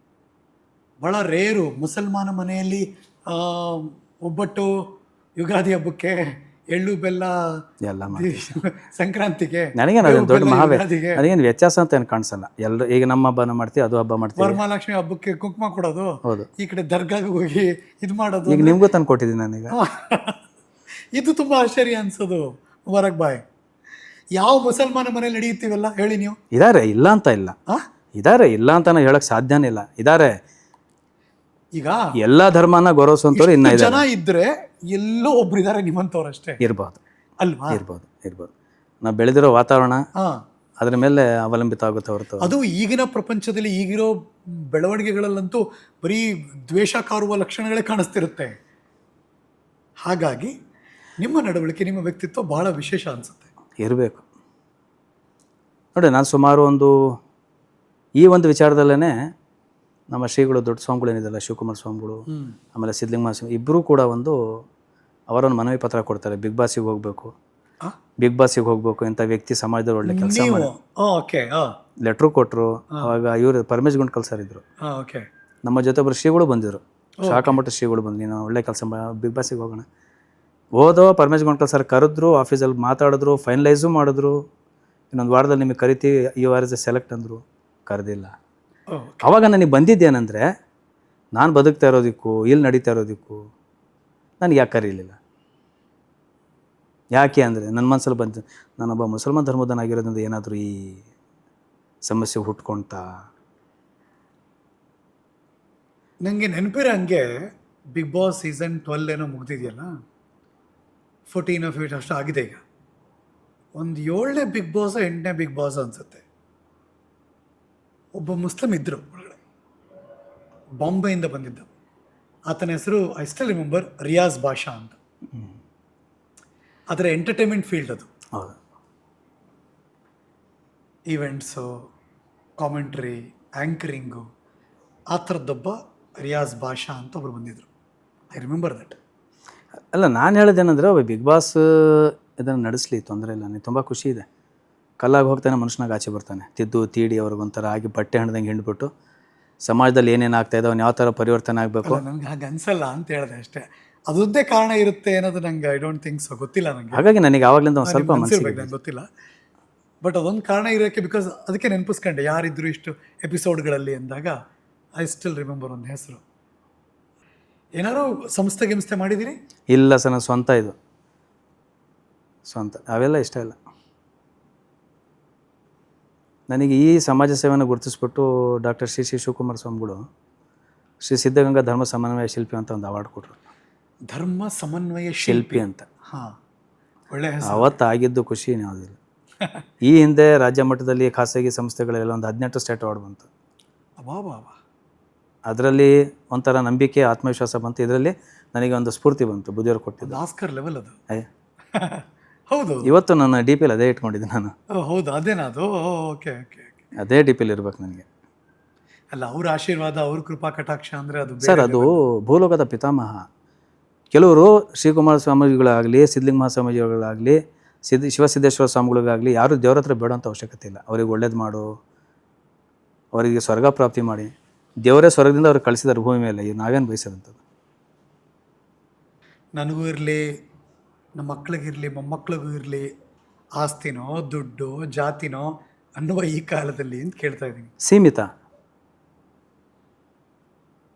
ಭಾಳ ರೇರು. ಮುಸಲ್ಮಾನ ಮನೆಯಲ್ಲಿ ಒಬ್ಬಟ್ಟು, ಯುಗಾದಿ ಹಬ್ಬಕ್ಕೆ, ಎಳ್ಳು ಬೆಲ್ಲ, ಎಲ್ಲ ಸಂಕ್ರಾಂತಿಗೆ, ನನಗೇನು ದೊಡ್ಡ ನನಗೇನು ವ್ಯತ್ಯಾಸ ಅಂತ ಏನು ಕಾಣಿಸಲ್ಲ. ಎಲ್ಲರೂ ಈಗ ನಮ್ಮ ಹಬ್ಬನ ಮಾಡ್ತೀವಿ, ಅದು ಹಬ್ಬ ಮಾಡ್ತೀವಿ. ವರಮಹಾಲಕ್ಷ್ಮಿ ಹಬ್ಬಕ್ಕೆ ಕುಂಕುಮ ಕೊಡೋದು, ಹೌದು. ಈ ಕಡೆ ದರ್ಗಾಗೆ ಹೋಗಿ ಇದು ಮಾಡೋದು. ಈಗ ನಿಮಗೂ ತಂದು ಕೊಟ್ಟಿದ್ದೀನಿ ನಾನೀಗ. ಇದು ತುಂಬ ಆಶ್ಚರ್ಯ ಅನ್ಸೋದು. ಮುಬಾರಕ್ ಬಾಯ್, ಯಾವ ಮುಸಲ್ಮಾನ ಮನೇಲಿ ನಡೆಯುತ್ತೀವಲ್ಲ ಹೇಳಿ ನೀವು? ಇದಾರೆ, ಇಲ್ಲ ಅಂತ ಇಲ್ಲ. ಇದಾರೆ, ಇಲ್ಲ ಅಂತ ನಾವು ಹೇಳಕ್ ಸಾಧ್ಯನೇ ಇಲ್ಲ. ಇದಾರೆ. ಈಗ ಎಲ್ಲ ಧರ್ಮನ ಗೌರವಿಸುವಂಥವ್ರು ಇನ್ನ ಜನ ಇದ್ರೆ ಎಲ್ಲೋ ಒಬ್ರು ಇದಾರೆ ನಿಮ್ಮಂಥವ್ರು ಅಷ್ಟೇ. ಇರ್ಬೋದು ಅಲ್ವಾ? ಇರ್ಬೋದು. ನಾವು ಬೆಳೆದಿರೋ ವಾತಾವರಣ ಅದ್ರ ಮೇಲೆ ಅವಲಂಬಿತ ಆಗುತ್ತೆ ಹೊರತು. ಅದು ಈಗಿನ ಪ್ರಪಂಚದಲ್ಲಿ ಈಗಿರೋ ಬೆಳವಣಿಗೆಗಳಲ್ಲಂತೂ ಬರೀ ದ್ವೇಷ ಕಾರುವ ಲಕ್ಷಣಗಳೇ ಕಾಣಿಸ್ತಿರುತ್ತೆ. ಹಾಗಾಗಿ ನಿಮ್ಮ ನಡವಳಿಕೆ, ನಿಮ್ಮ ವ್ಯಕ್ತಿತ್ವ ಬಹಳ ವಿಶೇಷ ಅನಿಸುತ್ತೆ. ಇರಬೇಕು ನೋಡಿ. ನಾನು ಸುಮಾರು ಈ ಒಂದು ವಿಚಾರದಲ್ಲೇ ನಮ್ಮ ಶ್ರೀಗಳು, ದೊಡ್ಡ ಸ್ವಾಮಿಗಳು ಏನಿದೆಲ್ಲ, ಶಿವಕುಮಾರ ಸ್ವಾಮಿಗಳು, ಆಮೇಲೆ ಸಿದ್ಧಲಿಂಗ ಸ್ವಾಮಿ, ಇಬ್ಬರೂ ಕೂಡ ಅವರೊಂದು ಮನವಿ ಪತ್ರ ಕೊಡ್ತಾರೆ. ಬಿಗ್ ಬಾಸಿಗೆ ಹೋಗ್ಬೇಕು ಇಂಥ ವ್ಯಕ್ತಿ ಸಮಾಜದಲ್ಲಿ ಒಳ್ಳೆ ಕೆಲಸ ಮಾಡಿ ಲೆಟ್ರು ಕೊಟ್ಟರು. ಅವಾಗ ಇವರು ಪರಮೇಶ್ ಗುಂಡ್ಕಲ್ ಸರ್ ಇದ್ರು, ನಮ್ಮ ಜೊತೆ ಒಬ್ಬರು ಶ್ರೀಗಳು ಬಂದಿದ್ರು, ಶಾಖಾಮಠ ಶ್ರೀಗಳು ಬಂದು, ನೀನು ಒಳ್ಳೆ ಕೆಲಸ ಬಿಗ್ ಬಾಸಿಗೆ ಹೋಗೋಣ. ಹೋದೋ ಪರಮೇಶ್ ಗುಂಡ್ಕಲ್ ಸರ್ ಕರೆದ್ರು, ಆಫೀಸಲ್ಲಿ ಮಾತಾಡಿದ್ರು, ಫೈನಲೈಸು ಮಾಡಿದ್ರು. ಇನ್ನೊಂದು ವಾರದಲ್ಲಿ ನಿಮಗೆ ಕರಿತೀವಿ, ಈ ವಾರದ ಸೆಲೆಕ್ಟ್ ಅಂದರು. ಕರೆದಿಲ್ಲ. ಅವಾಗ ನನಗೆ ಬಂದಿದ್ದೇನೆಂದರೆ, ನಾನು ಬದುಕ್ತಾ ಇರೋದಕ್ಕೂ ಇಲ್ಲಿ ನಡೀತಾ ಇರೋದಕ್ಕೂ ನನಗೆ ಯಾಕೆ ಕರೀಲಿಲ್ಲ? ಯಾಕೆ ಅಂದರೆ ನನ್ನ ಮನಸ್ಸಲ್ಲಿ ಬಂತು, ನಾನೊಬ್ಬ ಮುಸಲ್ಮಾನ್ ಧರ್ಮದನಾಗಿರೋದ್ರಿಂದ ಏನಾದರೂ ಈ ಸಮಸ್ಯೆ ಹುಟ್ಕೊಳ್ತಾ. ನನಗೆ ನೆನಪಿರೋ ಹಂಗೆ ಬಿಗ್ ಬಾಸ್ ಸೀಸನ್ 12 ಏನೋ ಮುಗ್ದಿದೆಯಲ್ಲ, 14 or 15 ಅಷ್ಟು ಆಗಿದೆ. ಈಗ ಒಂದು 7ನೇ ಬಿಗ್ ಬಾಸ್ 8ನೇ ಬಿಗ್ ಬಾಸ್ ಅನಿಸುತ್ತೆ, ಒಬ್ಬ ಮುಸ್ಲಿಂ ಇದ್ದರು ಒಳಗಡೆ, ಬಾಂಬೆಯಿಂದ ಬಂದಿದ್ದ. ಆತನ ಹೆಸರು I still remember, Riyaz Basha ಅಂತ. ಅದರ ಎಂಟರ್ಟೈನ್ಮೆಂಟ್ ಫೀಲ್ಡ್ ಅದು. ಈವೆಂಟ್ಸು, ಕಾಮೆಂಟ್ರಿ, ಆ್ಯಂಕರಿಂಗು, ಆ ಥರದ್ದೊಬ್ಬ ರಿಯಾಜ್ ಬಾಷಾ ಅಂತ ಒಬ್ರು ಬಂದಿದ್ದರು. I remember that. ಅಲ್ಲ, ನಾನು ಹೇಳೋದೇನೆಂದರೆ, ಒಬ್ಬ ಬಿಗ್ ಬಾಸ್ ಇದನ್ನು ನಡೆಸಲಿ, ತೊಂದರೆ ಇಲ್ಲ. ನನಗೆ ತುಂಬ ಖುಷಿ ಇದೆ. ಕಲ್ಲಾಗಿ ಹೋಗ್ತಾನೆ, ಮನುಷ್ಯನಾಗ ಆಚೆ ಬರ್ತಾನೆ. ತಿದ್ದು ತೀಡಿ ಅವ್ರಿಗೊಂಥರ ಆಗಿ ಬಟ್ಟೆ ಹಣ್ಣದಂಗೆ ಹಿಂಡ್ಬಿಟ್ಟು ಸಮಾಜದಲ್ಲಿ ಏನೇನು ಆಗ್ತಾಯಿದೆ, ಅವ್ನು ಯಾವ ಥರ ಪರಿವರ್ತನೆ ಆಗಬೇಕು. ನನಗೆ ಹಾಗೆ ಅನಿಸಲ್ಲ ಅಂತ ಹೇಳಿದೆ ಅಷ್ಟೇ. ಅದೊಂದೇ ಕಾರಣ ಇರುತ್ತೆ ಅನ್ನೋದು ನಂಗೆ ಐ ಡೋಂಟ್ ಥಿಂಕ್ ಸೊ, ಗೊತ್ತಿಲ್ಲ ನನಗೆ. ಹಾಗಾಗಿ ನನಗೆ ಆವಾಗಲಿಂದ ಒಂದು ಸ್ವಲ್ಪ ನಂಗೆ ಗೊತ್ತಿಲ್ಲ. ಬಟ್ ಅದೊಂದು ಕಾರಣ ಇರೋಕ್ಕೆ, ಬಿಕಾಸ್ ಅದಕ್ಕೆ ನೆನಪಿಸ್ಕೊಂಡೆ ಯಾರಿದ್ರು ಇಷ್ಟು ಎಪಿಸೋಡ್ಗಳಲ್ಲಿ ಅಂದಾಗ ಐ ಸ್ಟಿಲ್ ರಿಮೆಂಬರ್ ಒಂದು ಹೆಸರು. ಏನಾರು ಸಂಸ್ಥೆ ಗಿಂಸ್ಥೆ ಮಾಡಿದಿರಿ? ಇಲ್ಲ ಸರ್, ನನ್ನ ಸ್ವಂತ ಇದು, ಸ್ವಂತ. ಅವೆಲ್ಲ ಇಷ್ಟ ಇಲ್ಲ ನನಗೆ. ಈ ಸಮಾಜ ಸೇವೆಯನ್ನು ಗುರುತಿಸ್ಬಿಟ್ಟು ಡಾಕ್ಟರ್ ಶ್ರೀ ಶಿವಕುಮಾರ ಸ್ವಾಮಿಗಳು ಶ್ರೀ ಸಿದ್ಧಗಂಗಾ ಧರ್ಮ ಸಮನ್ವಯ ಶಿಲ್ಪಿ ಅಂತ ಒಂದು ಅವಾರ್ಡ್ ಕೊಟ್ಟರು. ಧರ್ಮ ಸಮನ್ವಯ ಶಿಲ್ಪಿ ಅಂತ. ಹಾಂ, ಒಳ್ಳೆ ಅವತ್ತು ಆಗಿದ್ದು ಖುಷಿ ಯಾವುದಿಲ್ಲ. ಈ ಹಿಂದೆ ರಾಜ್ಯ ಮಟ್ಟದಲ್ಲಿ ಖಾಸಗಿ ಸಂಸ್ಥೆಗಳೆಲ್ಲ ಒಂದು 18 ಸ್ಟೇಟ್ ಅವಾರ್ಡ್ ಬಂತು. ಅದರಲ್ಲಿ ಒಂಥರ ನಂಬಿಕೆ, ಆತ್ಮವಿಶ್ವಾಸ ಬಂತು. ಇದರಲ್ಲಿ ನನಗೆ ಒಂದು ಸ್ಫೂರ್ತಿ ಬಂತು, ಬುದ್ಧಿಯವರು ಕೊಟ್ಟಿದ್ದು. ಆಸ್ಕರ್ ಲೆವೆಲ್ ಅದು. ಹೌದು, ಇವತ್ತು ನನ್ನ ಡಿ ಪಿಲಿ ಅದೇ ಇಟ್ಕೊಂಡಿದ್ದೆ ನಾನು. ಹೌದು, ಅದೇನಾ ಅದು? ಓಕೆ ಓಕೆ, ಅದೇ ಡಿ ಪಿಲಿ ಇರ್ಬೇಕು ನನಗೆ. ಅಲ್ಲ, ಅವ್ರ ಆಶೀರ್ವಾದ, ಅವ್ರ ಕೃಪಾ ಕಟಾಕ್ಷ ಅಂದರೆ ಅದು ಸರ್, ಅದು ಭೂಲೋಕದ ಪಿತಾಮಹ. ಕೆಲವರು ಶ್ರೀಕುಮಾರ ಸ್ವಾಮೀಜಿಗಳಾಗಲಿ, ಸಿದ್ಧಲಿಂಗ ಮಹಾಸ್ವಾಮೀಜಿಗಳಾಗಲಿ, ಶಿವಸಿದ್ದೇಶ್ವರ ಸ್ವಾಮಿಗಳಿಗಾಗಲಿ ಯಾರು ದೇವ್ರ ಹತ್ರ ಬೇಡೋಂಥ ಅವಶ್ಯಕತೆ ಇಲ್ಲ. ಅವ್ರಿಗೆ ಒಳ್ಳೇದು ಮಾಡು, ಅವರಿಗೆ ಸ್ವರ್ಗ ಪ್ರಾಪ್ತಿ ಮಾಡಿ, ದೇವರೇ ಸ್ವರ್ಗದಿಂದ ಅವ್ರಿಗೆ ಕಳಿಸಿದ್ದಾರೆ ಭೂಮಿ ಮೇಲೆ. ಇವು ನಾವೇನು ಬಯಸೋದಂಥದ್ದು. ನನಗೂ ಇರಲಿ, ನಮ್ಮ ಮಕ್ಕಳಿಗಿರಲಿ, ಮೊಮ್ಮಕ್ಕಳಿಗೂ ಇರಲಿ, ಆಸ್ತಿನೋ ದುಡ್ಡು ಜಾತಿನೋ ಅನ್ನುವ ಈ ಕಾಲದಲ್ಲಿ ಅಂತ ಕೇಳ್ತಾ ಇದ್ದೀನಿ. ಸೀಮಿತ,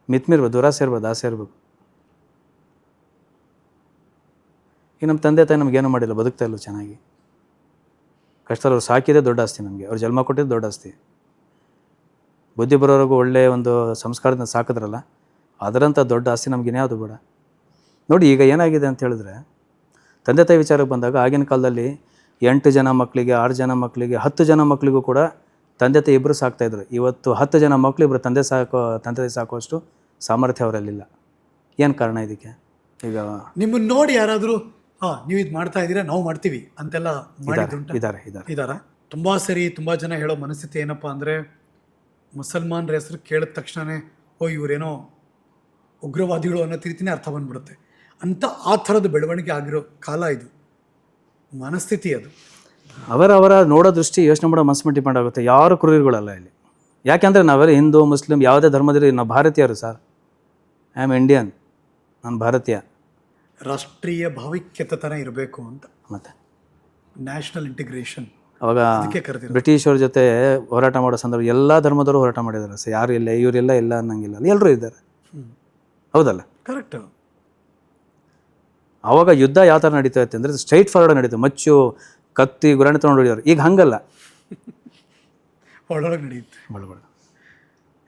ಮಿತ್ಮಿರ್ಬೋದು, ದುರಾಸೆ ಇರ್ಬೋದು, ಆಸೆ ಇರ್ಬೇಕು. ಈಗ ನಮ್ಮ ತಂದೆ ತಾಯಿ ನಮಗೇನು ಮಾಡಿಲ್ಲ, ಬದುಕ್ತಾ ಇಲ್ಲ ಚೆನ್ನಾಗಿ. ಕಷ್ಟದಲ್ಲಿ ಅವ್ರು ಸಾಕಿದೆ ದೊಡ್ಡ ಆಸ್ತಿ ನಮಗೆ, ಅವ್ರು ಜನ್ಮ ಕೊಟ್ಟಿದ್ದು ದೊಡ್ಡ ಆಸ್ತಿ. ಬುದ್ಧಿ ಬರೋವರೆಗೂ ಒಳ್ಳೆಯ ಒಂದು ಸಂಸ್ಕಾರದಿಂದ ಸಾಕಿದ್ರಲ್ಲ, ಅದರಂಥ ದೊಡ್ಡ ಆಸ್ತಿ ನಮ್ಗೆ ಇನ್ಯಾವುದು ಬೇಡ. ನೋಡಿ, ಈಗ ಏನಾಗಿದೆ ಅಂತ ಹೇಳಿದ್ರೆ, ತಂದೆ ತಾಯಿ ವಿಚಾರಕ್ಕೆ ಬಂದಾಗ ಆಗಿನ ಕಾಲದಲ್ಲಿ 8 ಜನ ಮಕ್ಕಳಿಗೆ, 6 ಜನ ಮಕ್ಕಳಿಗೆ, 10 ಜನ ಮಕ್ಕಳಿಗೂ ಕೂಡ ತಂದೆ ತಾಯಿ ಇಬ್ಬರು ಸಾಕ್ತಾಯಿದ್ರು. ಇವತ್ತು 10 ಜನ ಮಕ್ಕಳು ಇಬ್ಬರು ತಂದೆ ತಾಯಿ ಸಾಕುವಷ್ಟು ಸಾಮರ್ಥ್ಯ ಅವರಲ್ಲಿಲ್ಲ. ಏನು ಕಾರಣ ಇದಕ್ಕೆ? ಈಗ ನಿಮ್ಮನ್ನು ನೋಡಿ ಯಾರಾದರೂ ನೀವು ಇದು ಮಾಡ್ತಾ ಇದ್ದೀರಾ, ನಾವು ಮಾಡ್ತೀವಿ ಅಂತೆಲ್ಲ ಮಾಡಿದ್ದುಂಟು? ಇದಾರ ತುಂಬ ಸರಿ. ತುಂಬ ಜನ ಹೇಳೋ ಮನಸ್ಥಿತಿ ಏನಪ್ಪ ಅಂದರೆ, ಮುಸಲ್ಮಾನರ ಹೆಸರು ಕೇಳಿದ ತಕ್ಷಣವೇ ಇವರೇನೋ ಉಗ್ರವಾದಿಗಳು ಅನ್ನೋ ರೀತಿನೇ ಅರ್ಥ ಬಂದ್ಬಿಡುತ್ತೆ ಅಂತ. ಆ ಥರದ ಬೆಳವಣಿಗೆ ಆಗಿರೋ ಕಾಲ ಇದು, ಮನಸ್ಥಿತಿ ಅದು. ಅವರ ನೋಡೋ ದೃಷ್ಟಿ, ಯೋಚನೆ ಮಾಡೋ ಮನಸ್ಸು ಡಿಪೆಂಡ್ ಆಗುತ್ತೆ. ಯಾರು ಕ್ರೂರಿಗಳಲ್ಲ ಇಲ್ಲಿ. ಯಾಕೆಂದರೆ ನಾವೆಲ್ಲ ಹಿಂದೂ ಮುಸ್ಲಿಂ ಯಾವುದೇ ಧರ್ಮದಲ್ಲಿ ನಾವು ಭಾರತೀಯರು ಸರ್. ಐ ಆಮ್ ಇಂಡಿಯನ್, ನಾನು ಭಾರತೀಯ. ರಾಷ್ಟ್ರೀಯ ಭಾವೈಕ್ಯತನ ಇರಬೇಕು ಅಂತ, ಮತ್ತು ನ್ಯಾಷನಲ್ ಇಂಟಿಗ್ರೇಷನ್. ಅವಾಗ ಬ್ರಿಟಿಷರ ಜೊತೆ ಹೋರಾಟ ಮಾಡೋ ಸಂದರ್ಭ ಎಲ್ಲ ಧರ್ಮದವರು ಹೋರಾಟ ಮಾಡಿದ್ದಾರೆ ಸರ್. ಯಾರು ಇಲ್ಲ, ಇವರೆಲ್ಲ ಇಲ್ಲ ಅನ್ನಂಗಿಲ್ಲ, ಎಲ್ಲರೂ ಇದ್ದಾರೆ. ಹೌದಲ್ಲ? ಕರೆಕ್ಟ್. ಆವಾಗ ಯುದ್ಧ ಯಾವ ಥರ ನಡೀತಾ ಇತ್ತು ಅಂದರೆ ಸ್ಟ್ರೈಟ್ ಫಾರ್ವರ್ಡ್ ನಡೀತು. ಮಚ್ಚು, ಕತ್ತಿ, ಗುರಾಣಿ ತೊಗೊಂಡು ಹೊಡಿಯೋರು. ಈಗ ಹಂಗಲ್ಲ, ಒಳಗೆ ನಡೆಯುತ್ತೆ.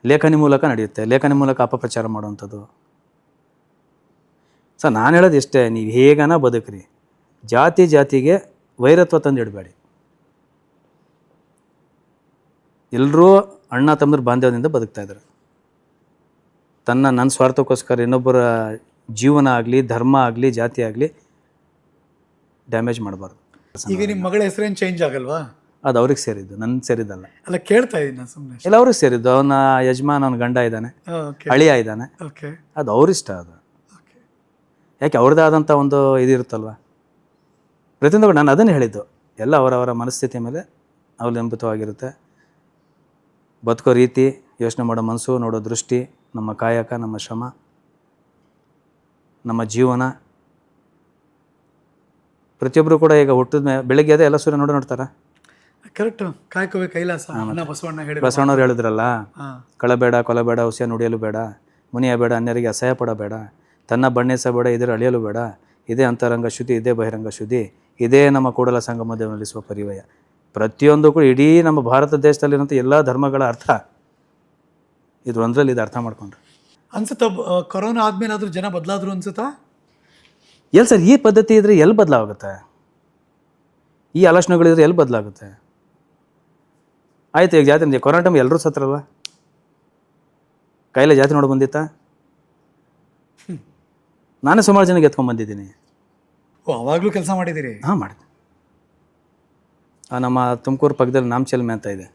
ಲೇಖನಿ ಮೂಲಕ ನಡೆಯುತ್ತೆ. ಲೇಖನಿ ಮೂಲಕ ಅಪಪ್ರಚಾರ ಮಾಡುವಂಥದ್ದು. ಸರ್, ನಾನು ಹೇಳೋದು ಇಷ್ಟೇ, ನೀವು ಹೇಗನ ಬದುಕ್ರಿ, ಜಾತಿಗೆ ವೈರತ್ವ ತಂದು ಇಡಬೇಡಿ. ಎಲ್ಲರೂ ಅಣ್ಣ ತಮ್ಮದ್ರ ಬಾಂಧವ್ಯದಿಂದ ಬದುಕ್ತಾ ಇದ್ದಾರೆ. ನನ್ನ ಸ್ವಾರ್ಥಕ್ಕೋಸ್ಕರ ಇನ್ನೊಬ್ಬರ ಜೀವನ ಆಗಲಿ, ಧರ್ಮ ಆಗಲಿ, ಜಾತಿ ಆಗಲಿ ಡ್ಯಾಮೇಜ್ ಮಾಡಬಾರ್ದು. ಈಗ ನಿಮ್ಮ ಮಗಳ ಹೆಸರೇನು ಚೇಂಜ್ ಆಗಲ್ವಾ? ಅದು ಅವ್ರಿಗೆ ಸೇರಿದ್ದು, ನನ್ನ ಸೇರಿದ್ದಲ್ಲ. ಅಲ್ಲ, ಕೇಳ್ತಾ ಇದ್ದೀನಿ ನಾನು ಸುಮ್ಮನೆ. ಇಲ್ಲ, ಅವ್ರಿಗೆ ಸೇರಿದ್ದು. ಅವನ ಯಜಮಾನ, ಅವನ ಗಂಡ ಇದ್ದಾನೆ, ಅಳಿಯ ಇದ್ದಾನೆ, ಅದು ಅವ್ರಿಷ್ಟ. ಅದು ಯಾಕೆ ಅವ್ರದ್ದೇ ಆದಂಥ ಒಂದು ಇದಿರುತ್ತಲ್ವ, ಪ್ರತಿಯೊಂದು. ನಾನು ಅದನ್ನು ಹೇಳಿದ್ದು, ಎಲ್ಲ ಅವರವರ ಮನಸ್ಥಿತಿ ಮೇಲೆ ಅವಲಂಬಿತವಾಗಿರುತ್ತೆ. ಬದುಕೋ ರೀತಿ, ಯೋಚನೆ ಮಾಡೋ ಮನಸ್ಸು, ನೋಡೋ ದೃಷ್ಟಿ, ನಮ್ಮ ಕಾಯಕ, ನಮ್ಮ ಶ್ರಮ, ನಮ್ಮ ಜೀವನ. ಪ್ರತಿಯೊಬ್ಬರು ಕೂಡ ಈಗ ಹುಟ್ಟಿದ ಮೇಲೆ ಬೆಳಗ್ಗೆ ಅದೇ ಎಲ್ಲ ಸೂರ್ಯ ನೋಡ್ತಾರೆ. ಕರೆಕ್ಟ್. ಕಾಯ್ಕೋಬೇಕು ಕೈಲಾಸ. ಬಸವಣ್ಣವ್ರು ಹೇಳಿದ್ರಲ್ಲ, ಕಳಬೇಡ, ಕೊಲಬೇಡ, ಹುಸಿಯ ನುಡಿಯಲು ಬೇಡ, ಮುನಿಯ ಬೇಡ, ಅನ್ಯರಿಗೆ ಅಸಹ್ಯ ಪಡಬೇಡ, ತನ್ನ ಬಣ್ಣಿಸಬೇಡ, ಇದರ ಅಳಿಯಲು ಬೇಡ, ಇದೇ ಅಂತರಂಗ ಶುದ್ಧಿ, ಇದೇ ಬಹಿರಂಗ ಶುದ್ಧಿ, ಇದೇ ನಮ್ಮ ಕೂಡಲ ಸಂಗಮ ದೇವನಲ್ಲಿಸುವ ಪರಿವಯ. ಪ್ರತಿಯೊಂದು ಕೂಡ ಇಡೀ ನಮ್ಮ ಭಾರತ ದೇಶದಲ್ಲಿರುವಂಥ ಎಲ್ಲ ಧರ್ಮಗಳ ಅರ್ಥ ಇದು ಒಂದರಲ್ಲಿ. ಇದು ಅರ್ಥ ಮಾಡ್ಕೊಂಡ್ರೆ ಅನ್ಸುತ್ತಾ ಕೊರೋನಾ ಆದ್ಮೇಲೆ ಆದ್ರೂ ಜನ ಬದಲಾದ್ರು ಅನ್ಸುತ್ತಾ? ಎಲ್ಲಿ ಸರ್, ಈ ಪದ್ಧತಿ ಇದ್ರೆ ಎಲ್ಲಿ ಬದಲಾಗುತ್ತೆ? ಈ ಆಲೋಚನೆಗಳಿದ್ರೆ ಎಲ್ಲಿ ಬದಲಾಗುತ್ತೆ? ಆಯ್ತು, ಈಗ ಜಾತಿ ಕೊರೋನಾ ಟೈಮ್ ಎಲ್ಲರೂ ಸತ್ರಲ್ವ, ಕೈಲೇ ಜಾತಿ ನೋಡಿ ಬಂದಿತ್ತಾ? ನಾನೇ ಸುಮಾರು ಜನಕ್ಕೆ ಎತ್ಕೊಂಡ್ಬಂದಿದ್ದೀನಿ. ಅವಾಗಲೂ ಕೆಲಸ ಮಾಡಿದ್ದೀರಿ? ಹಾಂ, ಮಾಡಿದೆ. ನಮ್ಮ ತುಮಕೂರು ಪಕ್ಕದಲ್ಲಿ ನಾಮಚಲ್ಮೆ ಅಂತ ಇದೆ.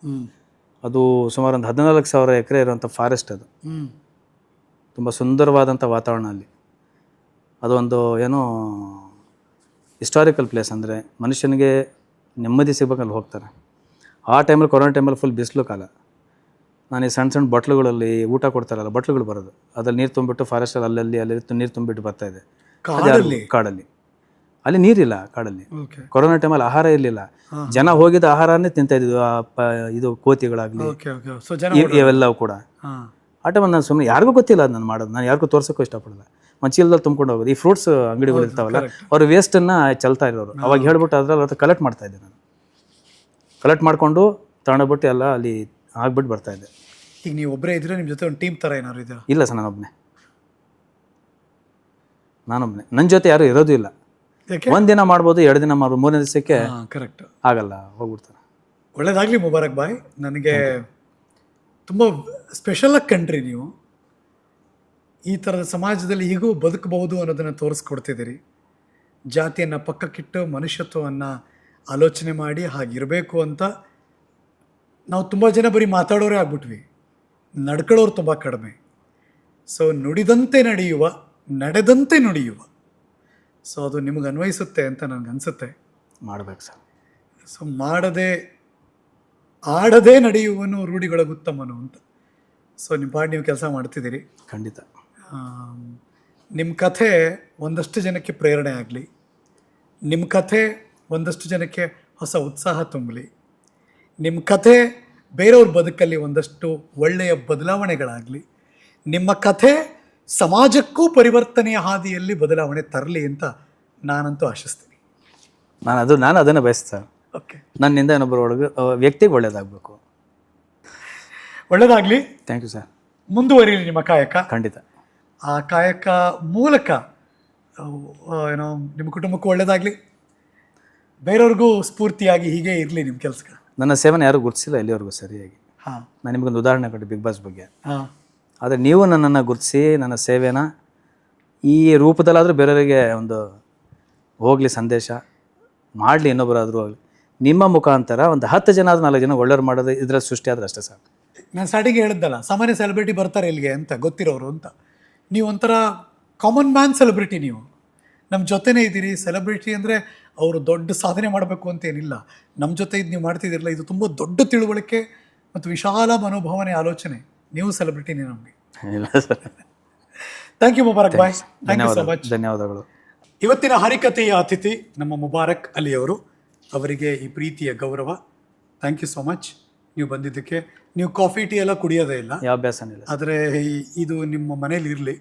ಅದು ಸುಮಾರು ಒಂದು 14,000 ಎಕರೆ ಇರುವಂಥ ಫಾರೆಸ್ಟ್. ಅದು ತುಂಬ ಸುಂದರವಾದಂಥ ವಾತಾವರಣ ಅಲ್ಲಿ. ಅದು ಒಂದು ಏನೋ ಹಿಸ್ಟಾರಿಕಲ್ ಪ್ಲೇಸ್. ಅಂದರೆ ಮನುಷ್ಯನಿಗೆ ನೆಮ್ಮದಿ ಸಿಗ್ಬೇಕಲ್ಲಿ ಹೋಗ್ತಾರೆ. ಆ ಟೈಮಲ್ಲಿ, ಕೊರೋನಾ ಟೈಮಲ್ಲಿ ಫುಲ್ ಬಿಸಿಲು ಕಾಲ. ನಾನು ಈ ಸಣ್ಣ ಬಟ್ಲುಗಳಲ್ಲಿ ಊಟ ಕೊಡ್ತಾರಲ್ಲ, ಬಟ್ಲುಗಳು ಬರೋದು, ಅದ್ರಲ್ಲಿ ನೀರು ತುಂಬಿಟ್ಟು ಫಾರೆಸ್ಟಲ್ಲಿ ಅಲ್ಲಿ ನೀರು ತುಂಬಿಟ್ಟು ಬರ್ತಾಯಿದೆ ಕಾಡಲ್ಲಿ. ಅಲ್ಲಿ ನೀರಿಲ್ಲ ಕಾಡಲ್ಲಿ. ಕೊರೋನಾ ಟೈಮಲ್ಲಿ ಆಹಾರ ಇರಲಿಲ್ಲ. ಜನ ಹೋಗಿದ್ದ ಆಹಾರನೇ ತಿಂತಾ ಇದ್ದಿದ್ದು, ಇದು ಕೋತಿಗಳಾಗಲಿ ಇವೆಲ್ಲವೂ ಕೂಡ. ಆ ಟೈಮಲ್ಲಿ ನಾನು ಸುಮ್ಮನೆ, ಯಾರಿಗೂ ಗೊತ್ತಿಲ್ಲ ಅದು ನಾನು ಮಾಡೋದು, ನಾನು ಯಾರಿಗೂ ತೋರ್ಸೋಕ್ಕೂ ಇಷ್ಟಪಡಲ್ಲ. ಒಂದು ಚೀಲದಲ್ಲಿ ತುಂಬ್ಕೊಂಡು ಹೋಗೋದು. ಈ ಫ್ರೂಟ್ಸ್ ಅಂಗಡಿಗಳು ಇರ್ತಾವಲ್ಲ, ಅವ್ರ ವೇಸ್ಟನ್ನು ಚೆಲ್ತಾ ಇರೋರು. ಅವಾಗ ಹೇಳ್ಬಿಟ್ಟು ಅದ್ರಲ್ಲಿ ಕಲೆಕ್ಟ್ ಮಾಡ್ತಾ ಇದ್ದೆ ನಾನು. ಕಲೆಕ್ಟ್ ಮಾಡಿಕೊಂಡು ತಗೊಂಡೋಗ್ಬಿಟ್ಟು ಎಲ್ಲ ಅಲ್ಲಿ ಆಗ್ಬಿಟ್ಟು ಬರ್ತಾ ಇದ್ದೆ. ಈಗ ನೀವು ಒಬ್ಬರೇ ಇದ್ರೆ ನಿಮ್ಮ ಜೊತೆ ಒಂದು ಟೀಮ್ ಥರ ಏನಾದ್ರು ಇದೆಯಾ? ಇಲ್ಲ ಸರ್, ನಾನೊಬ್ಬನೇ. ನನ್ನ ಜೊತೆ ಯಾರು ಇರೋದು ಇಲ್ಲ. ಒಂದಿನ ಮಾಡ್ಬೋದು, 2 ದಿನ ಮಾಡ್ಬೋದು, 3ನೇ ದಿವಸಕ್ಕೆ ಕರೆಕ್ಟ್ ಆಗಲ್ಲ, ಹೋಗ್ಬಿಡ್ತಾರೆ. ಒಳ್ಳೇದಾಗಲಿ ಮುಬಾರಕ್ ಬಾಯ್. ನನಗೆ ತುಂಬ ಸ್ಪೆಷಲಾಗಿ ಕಂಡ್ರಿ ನೀವು. ಈ ಥರದ ಸಮಾಜದಲ್ಲಿ ಹೀಗೂ ಬದುಕಬಹುದು ಅನ್ನೋದನ್ನು ತೋರಿಸ್ಕೊಡ್ತಿದ್ದೀರಿ. ಜಾತಿಯನ್ನು ಪಕ್ಕಕ್ಕಿಟ್ಟು ಮನುಷ್ಯತ್ವವನ್ನು ಆಲೋಚನೆ ಮಾಡಿ ಹಾಗಿರಬೇಕು ಅಂತ. ನಾವು ತುಂಬ ಜನ ಬರೀ ಮಾತಾಡೋರೇ ಆಗ್ಬಿಟ್ವಿ, ನಡ್ಕೊಳ್ಳೋರು ತುಂಬ ಕಡಿಮೆ. ಸೊ ನುಡಿದಂತೆ ನಡೆಯುವ, ನಡೆದಂತೆ ನುಡಿಯುವ. ಸೊ ಅದು ನಿಮಗೆ ಅನ್ವಯಿಸುತ್ತೆ ಅಂತ ನನಗನ್ಸುತ್ತೆ. ಮಾಡ್ಬೇಕು ಸರ್. ಸೊ ಆಡದೇ ನಡೆಯುವನು ರೂಢಿಗೊಳಗುತ್ತಮನು ಅಂತ. ಸೊ ನಿಮ್ಮ ಪಾಡು ನೀವು ಕೆಲಸ ಮಾಡ್ತಿದ್ದೀರಿ. ಖಂಡಿತ. ನಿಮ್ಮ ಕಥೆ ಒಂದಷ್ಟು ಜನಕ್ಕೆ ಪ್ರೇರಣೆ ಆಗಲಿ, ನಿಮ್ಮ ಕಥೆ ಒಂದಷ್ಟು ಜನಕ್ಕೆ ಹೊಸ ಉತ್ಸಾಹ ತುಂಬಲಿ, ನಿಮ್ಮ ಕಥೆ ಬೇರೆಯವ್ರ ಬದುಕಲ್ಲಿ ಒಂದಷ್ಟು ಒಳ್ಳೆಯ ಬದಲಾವಣೆಗಳಾಗಲಿ, ನಿಮ್ಮ ಕಥೆ ಸಮಾಜಕ್ಕೂ ಪರಿವರ್ತನೆಯ ಹಾದಿಯಲ್ಲಿ ಬದಲಾವಣೆ ತರಲಿ ಅಂತ ನಾನಂತೂ ಆಶಿಸ್ತೀನಿ. ನಾನು ಅದನ್ನು ಬಯಸ್ತೀನಿ ಸರ್. ಓಕೆ, ನನ್ನಿಂದ ಇನ್ನೊಬ್ಬರ ವ್ಯಕ್ತಿಗೆ ಒಳ್ಳೇದಾಗಬೇಕು. ಒಳ್ಳೆಯದಾಗಲಿ. Thank you sir. ಮುಂದುವರಿಯಲಿ ನಿಮ್ಮ ಕಾಯಕ. ಖಂಡಿತ. ಆ ಕಾಯಕ ಮೂಲಕ ಏನೋ ನಿಮ್ಮ ಕುಟುಂಬಕ್ಕೂ ಒಳ್ಳೆಯದಾಗಲಿ, ಬೇರೆಯವ್ರಿಗೂ ಸ್ಫೂರ್ತಿಯಾಗಿ ಹೀಗೆ ಇರಲಿ ನಿಮ್ಮ ಕೆಲಸಗಳು. ನನ್ನ ಸೇವೆನ ಯಾರೂ ಗುರುತಿಸಿಲ್ಲ ಇಲ್ಲಿವರೆಗೂ ಸರಿಯಾಗಿ. ಹಾಂ, ನಾನು ನಿಮಗೊಂದು ಉದಾಹರಣೆ ಕೊಟ್ಟೆ ಬಿಗ್ ಬಾಸ್ ಬಗ್ಗೆ. ಹಾಂ, ಆದರೆ ನೀವು ನನ್ನನ್ನು ಗುರುತಿಸಿ ನನ್ನ ಸೇವೆನ ಈ ರೂಪದಲ್ಲಾದರೂ ಬೇರೆಯವರಿಗೆ ಒಂದು ಹೋಗಲಿ, ಸಂದೇಶ ಮಾಡಲಿ, ಇನ್ನೊಬ್ಬರಾದರೂ ಆಗಲಿ. ನಿಮ್ಮ ಮುಖಾಂತರ ಒಂದು 10 ಜನ ಆದರೂ 4 ಜನ ಒಳ್ಳೆಯವ್ರು ಮಾಡೋದು ಇದರಲ್ಲಿ ಸೃಷ್ಟಿ ಆದರೆ ಅಷ್ಟೇ ಸಾಕು. ನಾನು ಸ್ಟಾರ್ಟಿಂಗ್ ಹೇಳಿದ್ದಲ್ಲ, ಸಾಮಾನ್ಯ ಸೆಲೆಬ್ರಿಟಿ ಬರ್ತಾರೆ ಇಲ್ಲಿಗೆ ಅಂತ ಗೊತ್ತಿರೋರು ಅಂತ. ನೀವು ಒಂಥರ ಕಾಮನ್ ಮ್ಯಾನ್ ಸೆಲೆಬ್ರಿಟಿ. ನೀವು ನಮ್ಮ ಜೊತೆನೇ ಇದ್ದೀರಿ. ಸೆಲೆಬ್ರಿಟಿ ಅಂದರೆ ಅವರು ದೊಡ್ಡ ಸಾಧನೆ ಮಾಡಬೇಕು ಅಂತೇನಿಲ್ಲ. ನಮ್ಮ ಜೊತೆ ಇದು ನೀವು ಮಾಡ್ತಿದ್ದೀರಲ್ಲ, ಇದು ತುಂಬ ದೊಡ್ಡ ತಿಳುವಳಿಕೆ ಮತ್ತು ವಿಶಾಲ ಮನೋಭಾವನೆ, ಆಲೋಚನೆ. ನೀವು ಸೆಲೆಬ್ರಿಟಿನೇ ನಮಗೆ. ಇಲ್ಲ ಸರ್. ಥ್ಯಾಂಕ್ ಯು ಮುಬಾರಕ್ ಬಾಯ್. Thank you so much. ಧನ್ಯವಾದಗಳು. ಇವತ್ತಿನ ಹರಿಕಥೆಯ ಅತಿಥಿ ನಮ್ಮ ಮುಬಾರಕ್ ಅಲಿ ಅವರು. ಅವರಿಗೆ ಈ ಪ್ರೀತಿಯ ಗೌರವ. ಥ್ಯಾಂಕ್ ಯು ಸೋ ಮಚ್ ನೀವು ಬಂದಿದ್ದಕ್ಕೆ. ನೀವು ಕಾಫಿ ಟೀ ಎಲ್ಲ ಕುಡಿಯೋದೇ ಇಲ್ಲ, ಯಾವ ಅಭ್ಯಾಸನೂ ಇಲ್ಲ, ಆದರೆ ಇದು ನಿಮ್ಮ ಮನೇಲಿ ಇರಲಿ.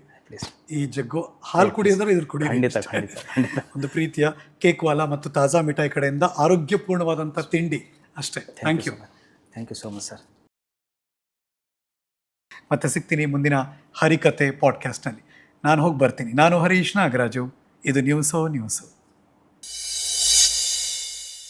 ಈ ಜಗ್ಗು ಹಾಲು ಕುಡಿಯೋದ್ರೆ ಇದ್ರ ಕುಡಿ. ಖಂಡಿತ ಖಂಡಿತ ಖಂಡಿತ. ಒಂದು ಪ್ರೀತಿಯ ಕೇಕ್ ವಾಲಾ ಮತ್ತು ತಾಜಾ ಮಿಠಾಯಿ ಕಡೆಯಿಂದ ಆರೋಗ್ಯಪೂರ್ಣವಾದಂಥ ತಿಂಡಿ ಅಷ್ಟೇ. Thank you. Thank you so much sir. ಮತ್ತೆ ಸಿಗ್ತೀನಿ ಮುಂದಿನ ಹರಿಕಥೆ ಪಾಡ್ಕಾಸ್ಟ್ನಲ್ಲಿ. ನಾನು ಹೋಗಿ ಬರ್ತೀನಿ. ನಾನು ಹರೀಶ್ ನಾಗರಾಜು. ಇದು ನ್ಯೂಸೋ ನ್ಯೂಸು.